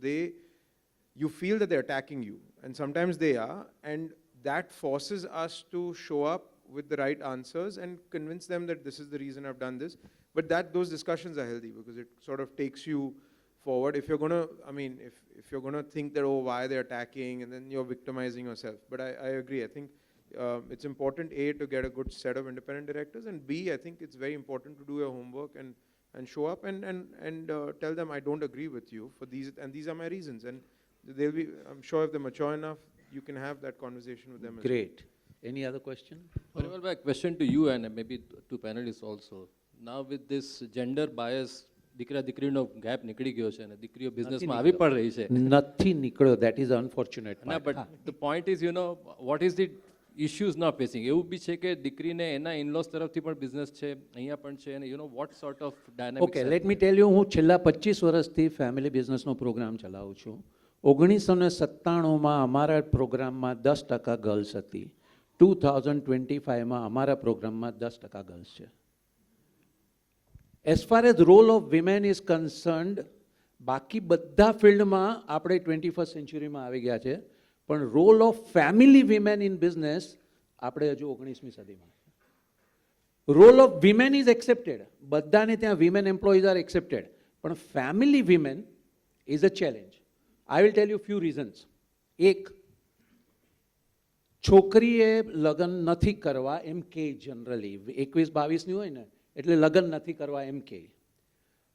[SPEAKER 8] you feel that they're attacking you, and sometimes they are, and that forces us to show up with the right answers and convince them that this is the reason I've done this. But those discussions are healthy, because it sort of takes you forward. If you're gonna, if you're gonna think that, why they're attacking, and then you're victimizing yourself. But I agree. I think it's important, A, to get a good set of independent directors, and B, I think it's very important to do your homework and show up and tell them, I don't agree with you for these, and these are my reasons. And they'll be, I'm sure if they're mature enough, you can have that conversation with them as well.
[SPEAKER 7] Great. Any other question?
[SPEAKER 4] Well, my question to you and maybe to panelists also. Now with this gender bias, દીકરા દીકરીનો gap નીકળી ગયો છે અને દીકરીઓ બિઝનેસમાં આવી પણ રહી છે.
[SPEAKER 7] નથી નીકળ્યો, that is unfortunate.
[SPEAKER 4] ના, but the point is, what is the issues now facing? એવું બી છે કે દીકરીને એના ઇનલોસ તરફથી પણ બિઝનેસ છે, અહીંયા પણ છે, અને what sort of dynamics?
[SPEAKER 7] Okay, let me tell you, હું છેલ્લા 25 વર્ષથી ફેમિલી બિઝનેસનો પ્રોગ્રામ ચલાવું છું. 1997માં અમારા પ્રોગ્રામમાં 10% ગર્લ્સ હતી. 2025માં અમારા પ્રોગ્રામમાં 10% ગર્લ્સ છે. As far as role of women is concerned, બાકી બધા ફિલ્ડમાં આપણે 21st સેન્ચુરીમાં આવી ગયા છે, પણ role of family women in business આપણે હજુ 19મી સદીમાં. Role of women is accepted, બધાને ત્યાં વિમેન એમ્પ્લોઈઝ આર એક્સેપ્ટેડ, પણ family women is a challenge. I will tell you few reasons. એક, છોકરીએ લગ્ન નથી કરવા એમ કે જનરલી 21-22ની હોય ને એટલે લગ્ન નથી કરવા એમ કે.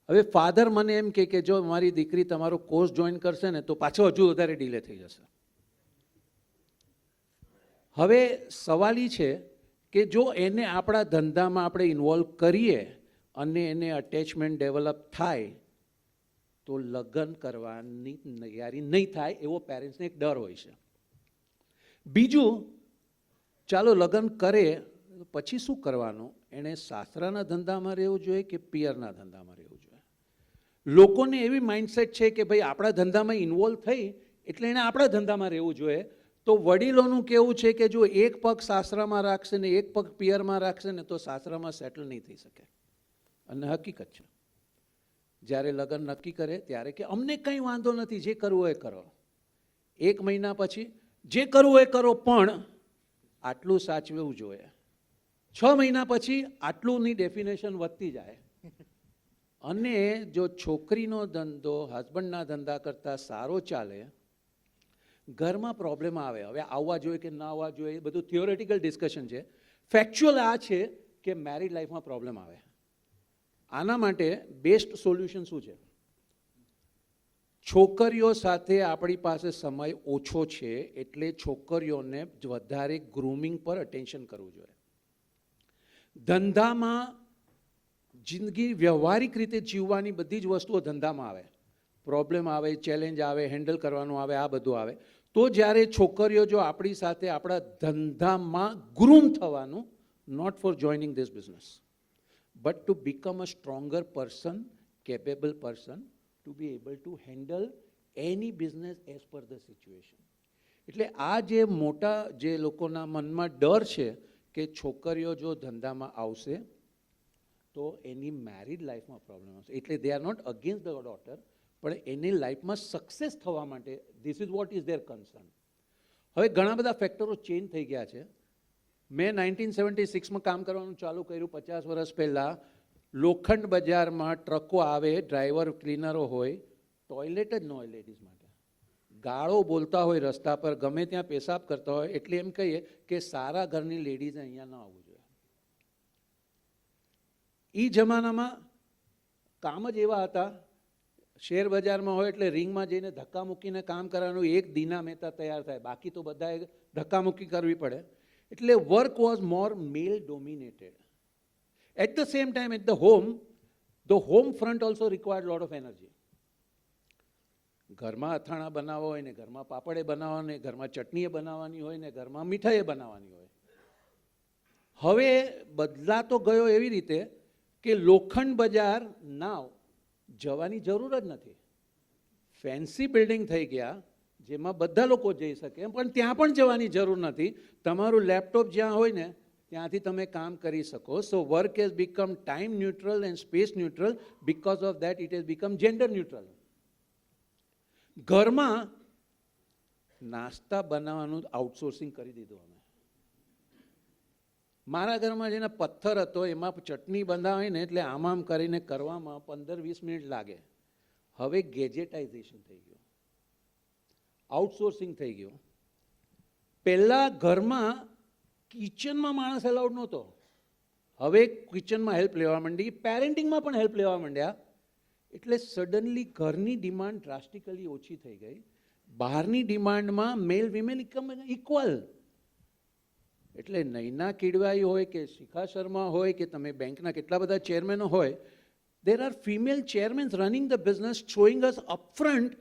[SPEAKER 7] હવે ફાધર મને એમ કે જો મારી દીકરી તમારો કોર્સ જોઈન કરશે ને તો પાછો હજુ વધારે ડીલે થઈ જશે. હવે સવાલ એ છે કે જો એને આપણા ધંધામાં આપણે ઇન્વોલ્વ કરીએ અને એને અટેચમેન્ટ ડેવલપ થાય તો લગ્ન કરવાની તૈયારી નહીં થાય એવો પેરેન્ટ્સને એક ડર હોય છે. બીજું, ચાલો લગ્ન કરે પછી શું કરવાનું? એણે સાસરાના ધંધામાં રહેવું જોઈએ કે પિયરના ધંધામાં રહેવું જોઈએ? લોકોને એવી માઇન્ડસેટ છે કે ભાઈ આપણા ધંધામાં ઇન્વોલ્વ થઈ એટલે એણે આપણા ધંધામાં રહેવું જોઈએ. તો વડીલોનું કહેવું છે કે જો એક પગ સાસરામાં રાખશે ને એક પગ પિયરમાં રાખશે ને તો સાસરામાં સેટલ નહીં થઈ શકે. અને હકીકત છે. જ્યારે લગ્ન નક્કી કરે ત્યારે કે અમને કંઈ વાંધો નથી, જે કરવું એ કરો. 1 મહિના પછી જે કરવું એ કરો, પણ આટલું સાચવવું જોઈએ. 6 મહિના પછી આટલુંની ડેફિનેશન વધતી જાય. અને જો છોકરીનો ધંધો હસબન્ડના ધંધા કરતાં સારો ચાલે, ઘરમાં પ્રોબ્લેમ આવે. હવે આવવા જોઈએ કે ના આવવા જોઈએ, બધું થિયોરેટિકલ ડિસ્કશન છે. ફેક્ચ્યુઅલ આ છે કે મેરિડ લાઈફમાં પ્રોબ્લેમ આવે. આના માટે બેસ્ટ સોલ્યુશન શું છે? છોકરીઓ સાથે આપણી પાસે સમય ઓછો છે એટલે છોકરીઓને વધારે ગ્રૂમિંગ પર અટેન્શન કરવું જોઈએ. ધંધામાં જિંદગી વ્યવહારિક રીતે જીવવાની બધી જ વસ્તુઓ ધંધામાં આવે. પ્રોબ્લેમ આવે, ચેલેન્જ આવે, હેન્ડલ કરવાનું આવે, આ બધું આવે. તો જ્યારે છોકરીઓ જો આપણી સાથે આપણા ધંધામાં ગ્રૂમ થવાનું, not for joining this business, but to become a stronger person, capable person, to be able to handle any business as per the situation. એટલે આ જે મોટા જે લોકોના મનમાં ડર છે કે છોકરીઓ જો ધંધામાં આવશે તો એની મેરિડ લાઈફમાં પ્રોબ્લેમ આવશે. એટલે they are not against the daughter, પણ એની લાઈફમાં સક્સેસ થવા માટે this is what is their concern. હવે ઘણા બધા ફેક્ટરો ચેન્જ થઈ ગયા છે. મેં 1976માં કામ કરવાનું ચાલુ કર્યું 50 વર્ષ પહેલાં. લોખંડ બજારમાં ટ્રકો આવે, ડ્રાઈવર ક્લીનરો હોય, ટોયલેટ જ ન હોય લેડીઝ માટે. ગાળો બોલતા હોય રસ્તા પર, ગમે ત્યાં પેશાબ કરતા હોય, એટલે એમ કહીએ કે સારા ઘરની લેડીઝ અહીંયા ન આવવું જોઈએ. એ જમાનામાં કામ જ એવા હતા, શેર બજારમાં હોય એટલે રિંગમાં જઈને ધક્કા મૂકીને કામ કરવાનું, એક દીના મહેતા તૈયાર થાય, બાકી તો બધાએ ધક્કામુક્કી કરવી પડે. એટલે work was more male dominated. At the same time at the home front also required lot of energy. ઘરમાં અથાણા બનાવવા હોય ને, ઘરમાં પાપડે બનાવવા ને, ઘરમાં ચટણીએ બનાવવાની હોય ને, ઘરમાં મીઠાઈએ બનાવવાની હોય. હવે બદલાતો ગયો એવી રીતે કે લોખંડ બજાર નાવ જવાની જરૂર જ નથી. ફેન્સી બિલ્ડિંગ થઈ ગયા જેમાં બધા લોકો જઈ શકે, પણ ત્યાં પણ જવાની જરૂર નથી. તમારું લેપટોપ જ્યાં હોય ને ત્યાંથી તમે કામ કરી શકો. So work has become time neutral and space neutral. Because of that it has become gender neutral. ઘરમાં નાસ્તા બનાવવાનું આઉટસોર્સિંગ કરી દીધું અમે. મારા ઘરમાં જેને પથ્થર હતો એમાં ચટણી બંધાવી ને એટલે આમ કરીને કરવામાં 15-20 મિનિટ લાગે. હવે ગેજેટાઇઝેશન થઈ ગયું, આઉટસોર્સિંગ થઈ ગયું. પહેલાં ઘરમાં કિચનમાં માણસ એલાઉડ નહોતો, હવે કિચનમાં હેલ્પ લેવા માંડી, પેરેન્ટિંગમાં પણ હેલ્પ લેવા માંડ્યા. એટલે સડનલી ઘરની ડિમાન્ડ ડ્રાસ્ટિકલી ઓછી થઈ ગઈ. બહારની ડિમાન્ડમાં મેલ વિમેલ ઇક્વલ. એટલે નૈના કિડવાઈ હોય કે શિખા શર્મા હોય કે તમે બેંકના કેટલા બધા ચેરમેનો હોય, there are female chairmen running the business, showing us upfront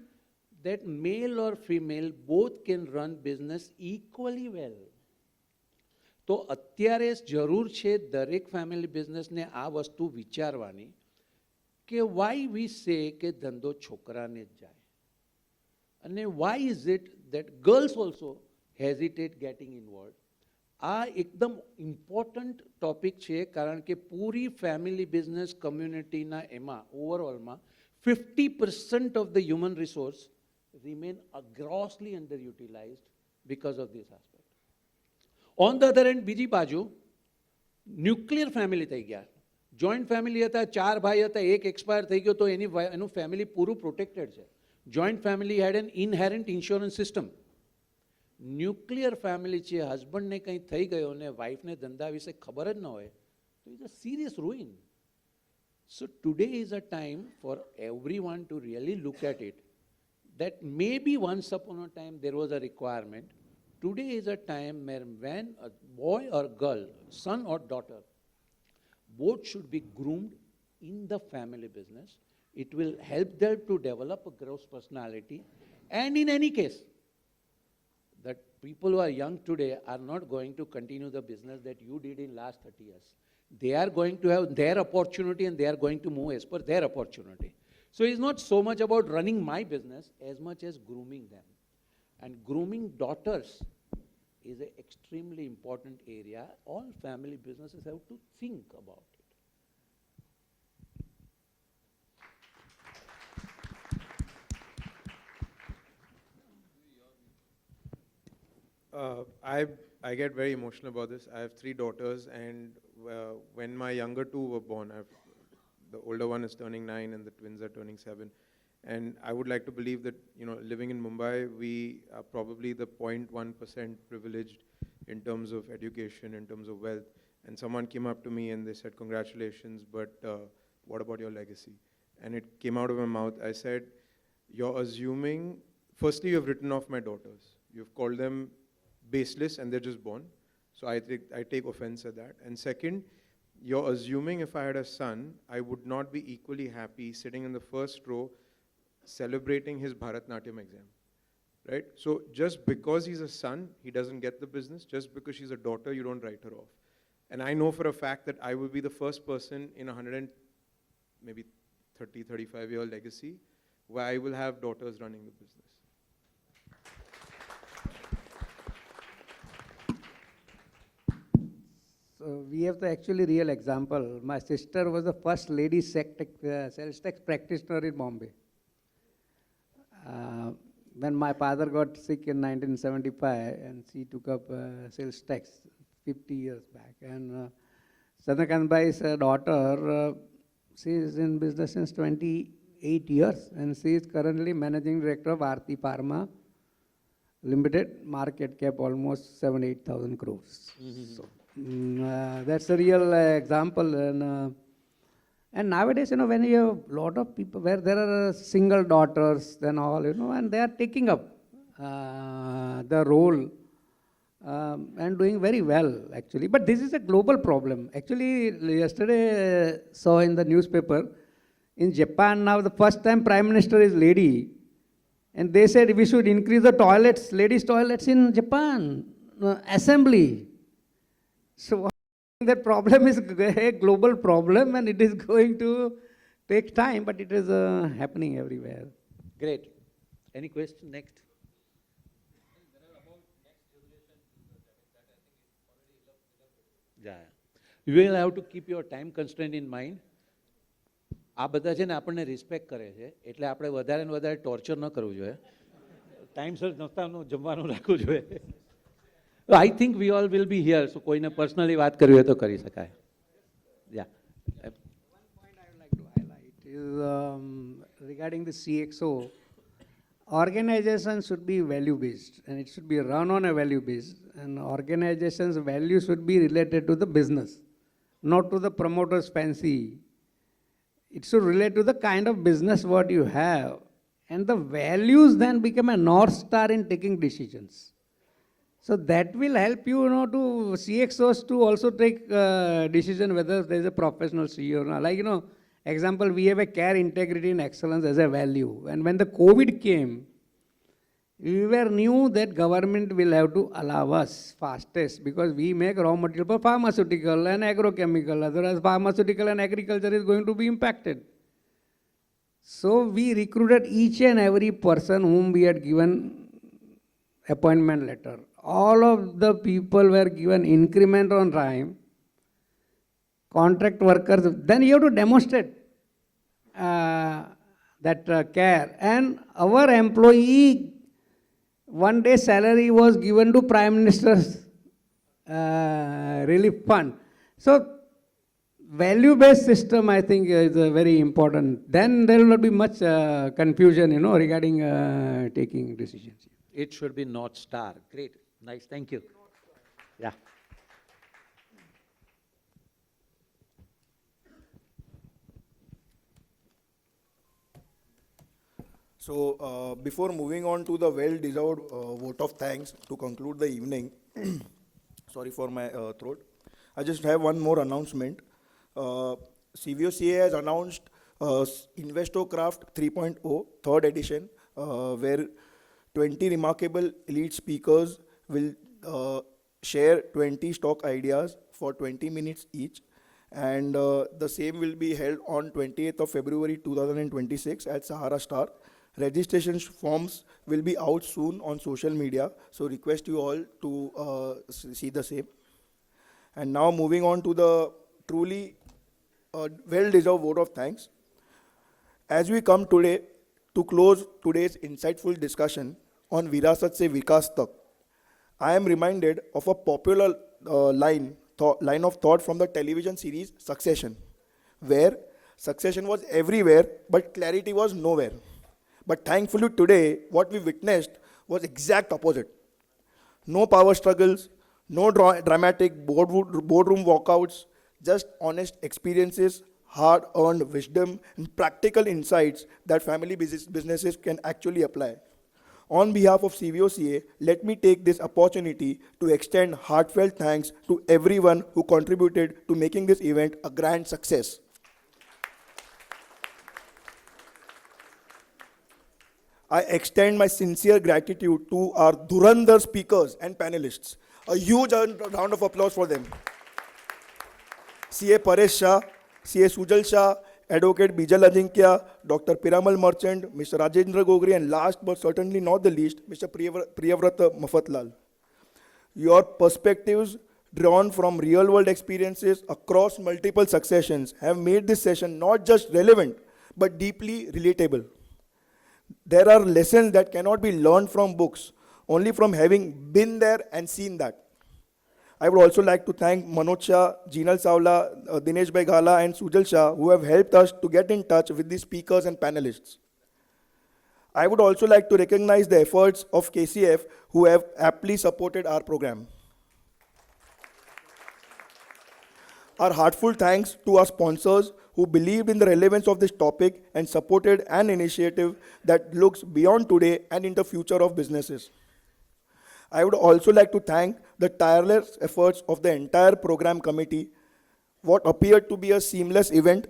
[SPEAKER 7] that male or female both can run business equally well. તો અત્યારે જરૂર છે દરેક ફેમિલી બિઝનેસને આ વસ્તુ વિચારવાની કે વાય વી સે કે ધંધો છોકરાને જ જાય, અને why is it that girls also hesitate getting involve. આ એકદમ ઇમ્પોર્ટન્ટ ટોપિક છે, કારણ કે પૂરી ફેમિલી બિઝનેસ કમ્યુનિટીના એમાં ઓવરઓલમાં 50% of the human resource remain grossly under utilized because of this aspect. On the other end બીજી બાજુ ન્યુક્લિયર ફેમિલી થઈ ગયા. જોઈન્ટ ફેમિલી હતા, 4 ભાઈ હતા, એક એક્સપાયર થઈ ગયો તો એનું ફેમિલી પૂરું પ્રોટેક્ટેડ છે. Joint family had an inherent insurance system. Nuclear family છે, હસબન્ડને કંઈ થઈ ગયો ને વાઈફને ધંધા વિશે ખબર જ ન હોય તો is a serious ruin. So today is a time for everyone to really look at it that maybe once upon a time there was a requirement. Today is a time when a boy or girl, son or daughter, both should be groomed in the family business. It will help them to develop a gross personality. And in any case, that people who are young today are not going to continue the business that you did in last 30 years. They are going to have their opportunity and they are going to move as per their opportunity. So it's not so much about running my business as much as grooming them. And grooming daughters is an extremely important area. All family businesses have to think about it.
[SPEAKER 8] I get very emotional about this. I have 3 daughters, and when my younger 2 were born, the older one is turning 9 and the twins are turning 7. And I would like to believe that, living in Mumbai, we are probably the 0.1% privileged in terms of education, in terms of wealth. And someone came up to me and they said, congratulations, but what about your legacy? And it came out of my mouth. I said, you're assuming, firstly, you've written off my daughters. You've called them baseless and they're just born. So I take offense at that. And second, you're assuming if I had a son, I would not be equally happy sitting in the first row celebrating his Bharatnatyam exam, right? So just because he's a son, he doesn't get the business. Just because she's a daughter, you don't write her off. And I know for a fact that I will be the first person in 35-year legacy where I will have daughters running the business.
[SPEAKER 6] So we have the actually real example. My sister was the first lady sales tax practitioner in Bombay. When my father got sick in 1975, and she took up sales tax 50 years back. And Chandrakant Bhai's daughter, she is in business since 28 years, and she is currently managing director of Aarti Pharma Limited, market cap almost 7,000-8,000 crores. So, that's a real example. And nowadays, when you have a lot of people where there are single daughters, then all, and they are taking up the role and doing very well, actually. But this is a global problem. Actually, yesterday saw in the newspaper, in Japan now the first time Prime Minister is lady, and they said we should increase the toilets, ladies' toilets in Japan, assembly. So that problem is a global problem, and it is going to take time, but it is happening everywhere.
[SPEAKER 7] Great. Any question next? Yeah. You will have to keep your time constraint in mind. આ બધા છે ને આપણને respect કરે છે એટલે આપણે વધારે ને વધારે ટોર્ચર ન કરવું જોઈએ ટાઈમસર નાસ્તાનું જમવાનું રાખવું જોઈએ I think we all will be here સો કોઈને પર્સનલી વાત કરવી હોય તો કરી શકાય યા
[SPEAKER 6] One point I would like to highlight is regarding the CXO. Organization should be value based and it should be run on a value based, and organization's value should be related to the business, not to the promoter's fancy. It should relate to the kind of business what you have, and the values then become a north star in taking decisions. So that will help you, to CXOs to also take decision whether there is a professional CEO or not. Like, example, we have a care, integrity and excellence as a value. And when the COVID came, we were knew that government will have to allow us fastest because we make raw material for pharmaceutical and agrochemical. Otherwise, pharmaceutical and agriculture is going to be impacted. So we recruited each and every person whom we had given appointment letter. All of the people were given increment on time, contract workers. Then you have to demonstrate that care. And our employee, one day salary was given to Prime Minister's relief fund. So value-based system, I think, is very important. Then there will not be much confusion, regarding taking decisions.
[SPEAKER 7] It should be North Star. Great. Nice. Thank you. Yeah.
[SPEAKER 10] So, before moving on to the well-deserved vote of thanks to conclude the evening, sorry for my throat, I just have one more announcement. CVOCA has announced Investocraft 3.0, third edition, where 20 remarkable elite speakers will share 20 stock ideas for 20 minutes each. And the same will be held on 28th of February 2026 at Sahara Star. Registration forms will be out soon on social media, so request you all to see the same. And now moving on to the truly well-deserved vote of thanks. As we come today to close today's insightful discussion on Virasat Se Vikas Tak, I am reminded of a popular line of thought from the television series Succession, where succession was everywhere, but clarity was nowhere. But thankfully today, what we witnessed was exact opposite. No power struggles, no dramatic boardroom walkouts, just honest experiences, hard-earned wisdom, and practical insights that family businesses can actually apply. On behalf of CVOCA, let me take this opportunity to extend heartfelt thanks to everyone who contributed to making this event a grand success. I extend my sincere gratitude to our Dhurandhar speakers and panelists. A huge round of applause for them. CA Paresh Shah, CA Sujal Shah, Advocate Bijal Ajinkya, Dr. Piramal Merchant, Mr. Rajendra Gogri, and last but certainly not the least, Mr. Priyavrata Mafatlal. Your perspectives drawn from real-world experiences across multiple successions have made this session not just relevant, but deeply relatable. There are lessons that cannot be learned from books, only from having been there and seen that. I would also like to thank Manoj Shah, Jinal Savla, Dinesh Bhai Ghala, and Sujal Shah, who have helped us to get in touch with the speakers and panelists. I would also like to recognize the efforts of KCF who have aptly supported our program. Our heartfelt thanks to our sponsors who believed in the relevance of this topic and supported an initiative that looks beyond today and into the future of businesses. I would also like to thank the tireless efforts of the entire program committee. What appeared to be a seamless event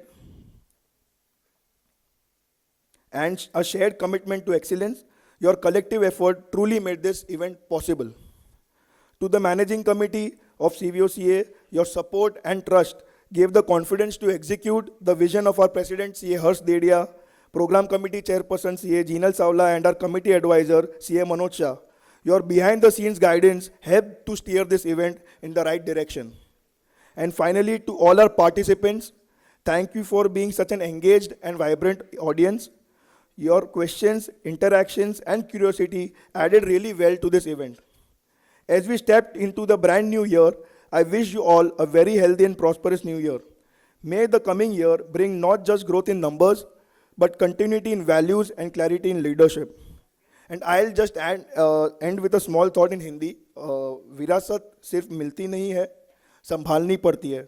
[SPEAKER 10] and a shared commitment to excellence, your collective effort truly made this event possible. To the managing committee of CVOCA, your support and trust gave the confidence to execute the vision of our President CA Harsh Dedia, Program Committee Chairperson CA Jinal Savla, and our Committee Advisor CA Manoj Shah. Your behind-the-scenes guidance helped to steer this event in the right direction. And finally, to all our participants, thank you for being such an engaged and vibrant audience. Your questions, interactions, and curiosity added really well to this event. As we stepped into the brand new year, I wish you all a very healthy and prosperous new year. May the coming year bring not just growth in numbers, but continuity in values and clarity in leadership. And I'll just end with a small thought in Hindi. विरासत सिर्फ मिलती नहीं है, संभालनी पड़ती है.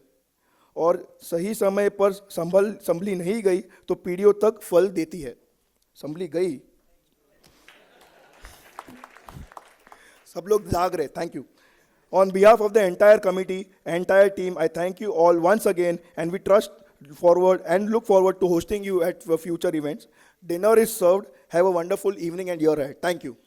[SPEAKER 10] और सही समय पर संभली नहीं गई तो पीढ़ियों तक फल देती है. संभली गई. सब लोग जाग रहे. Thank you. On behalf of the entire committee, entire team, I thank you all once again, and we trust forward and look forward to hosting you at future events. Dinner is served. Have a wonderful evening and year ahead. Thank you.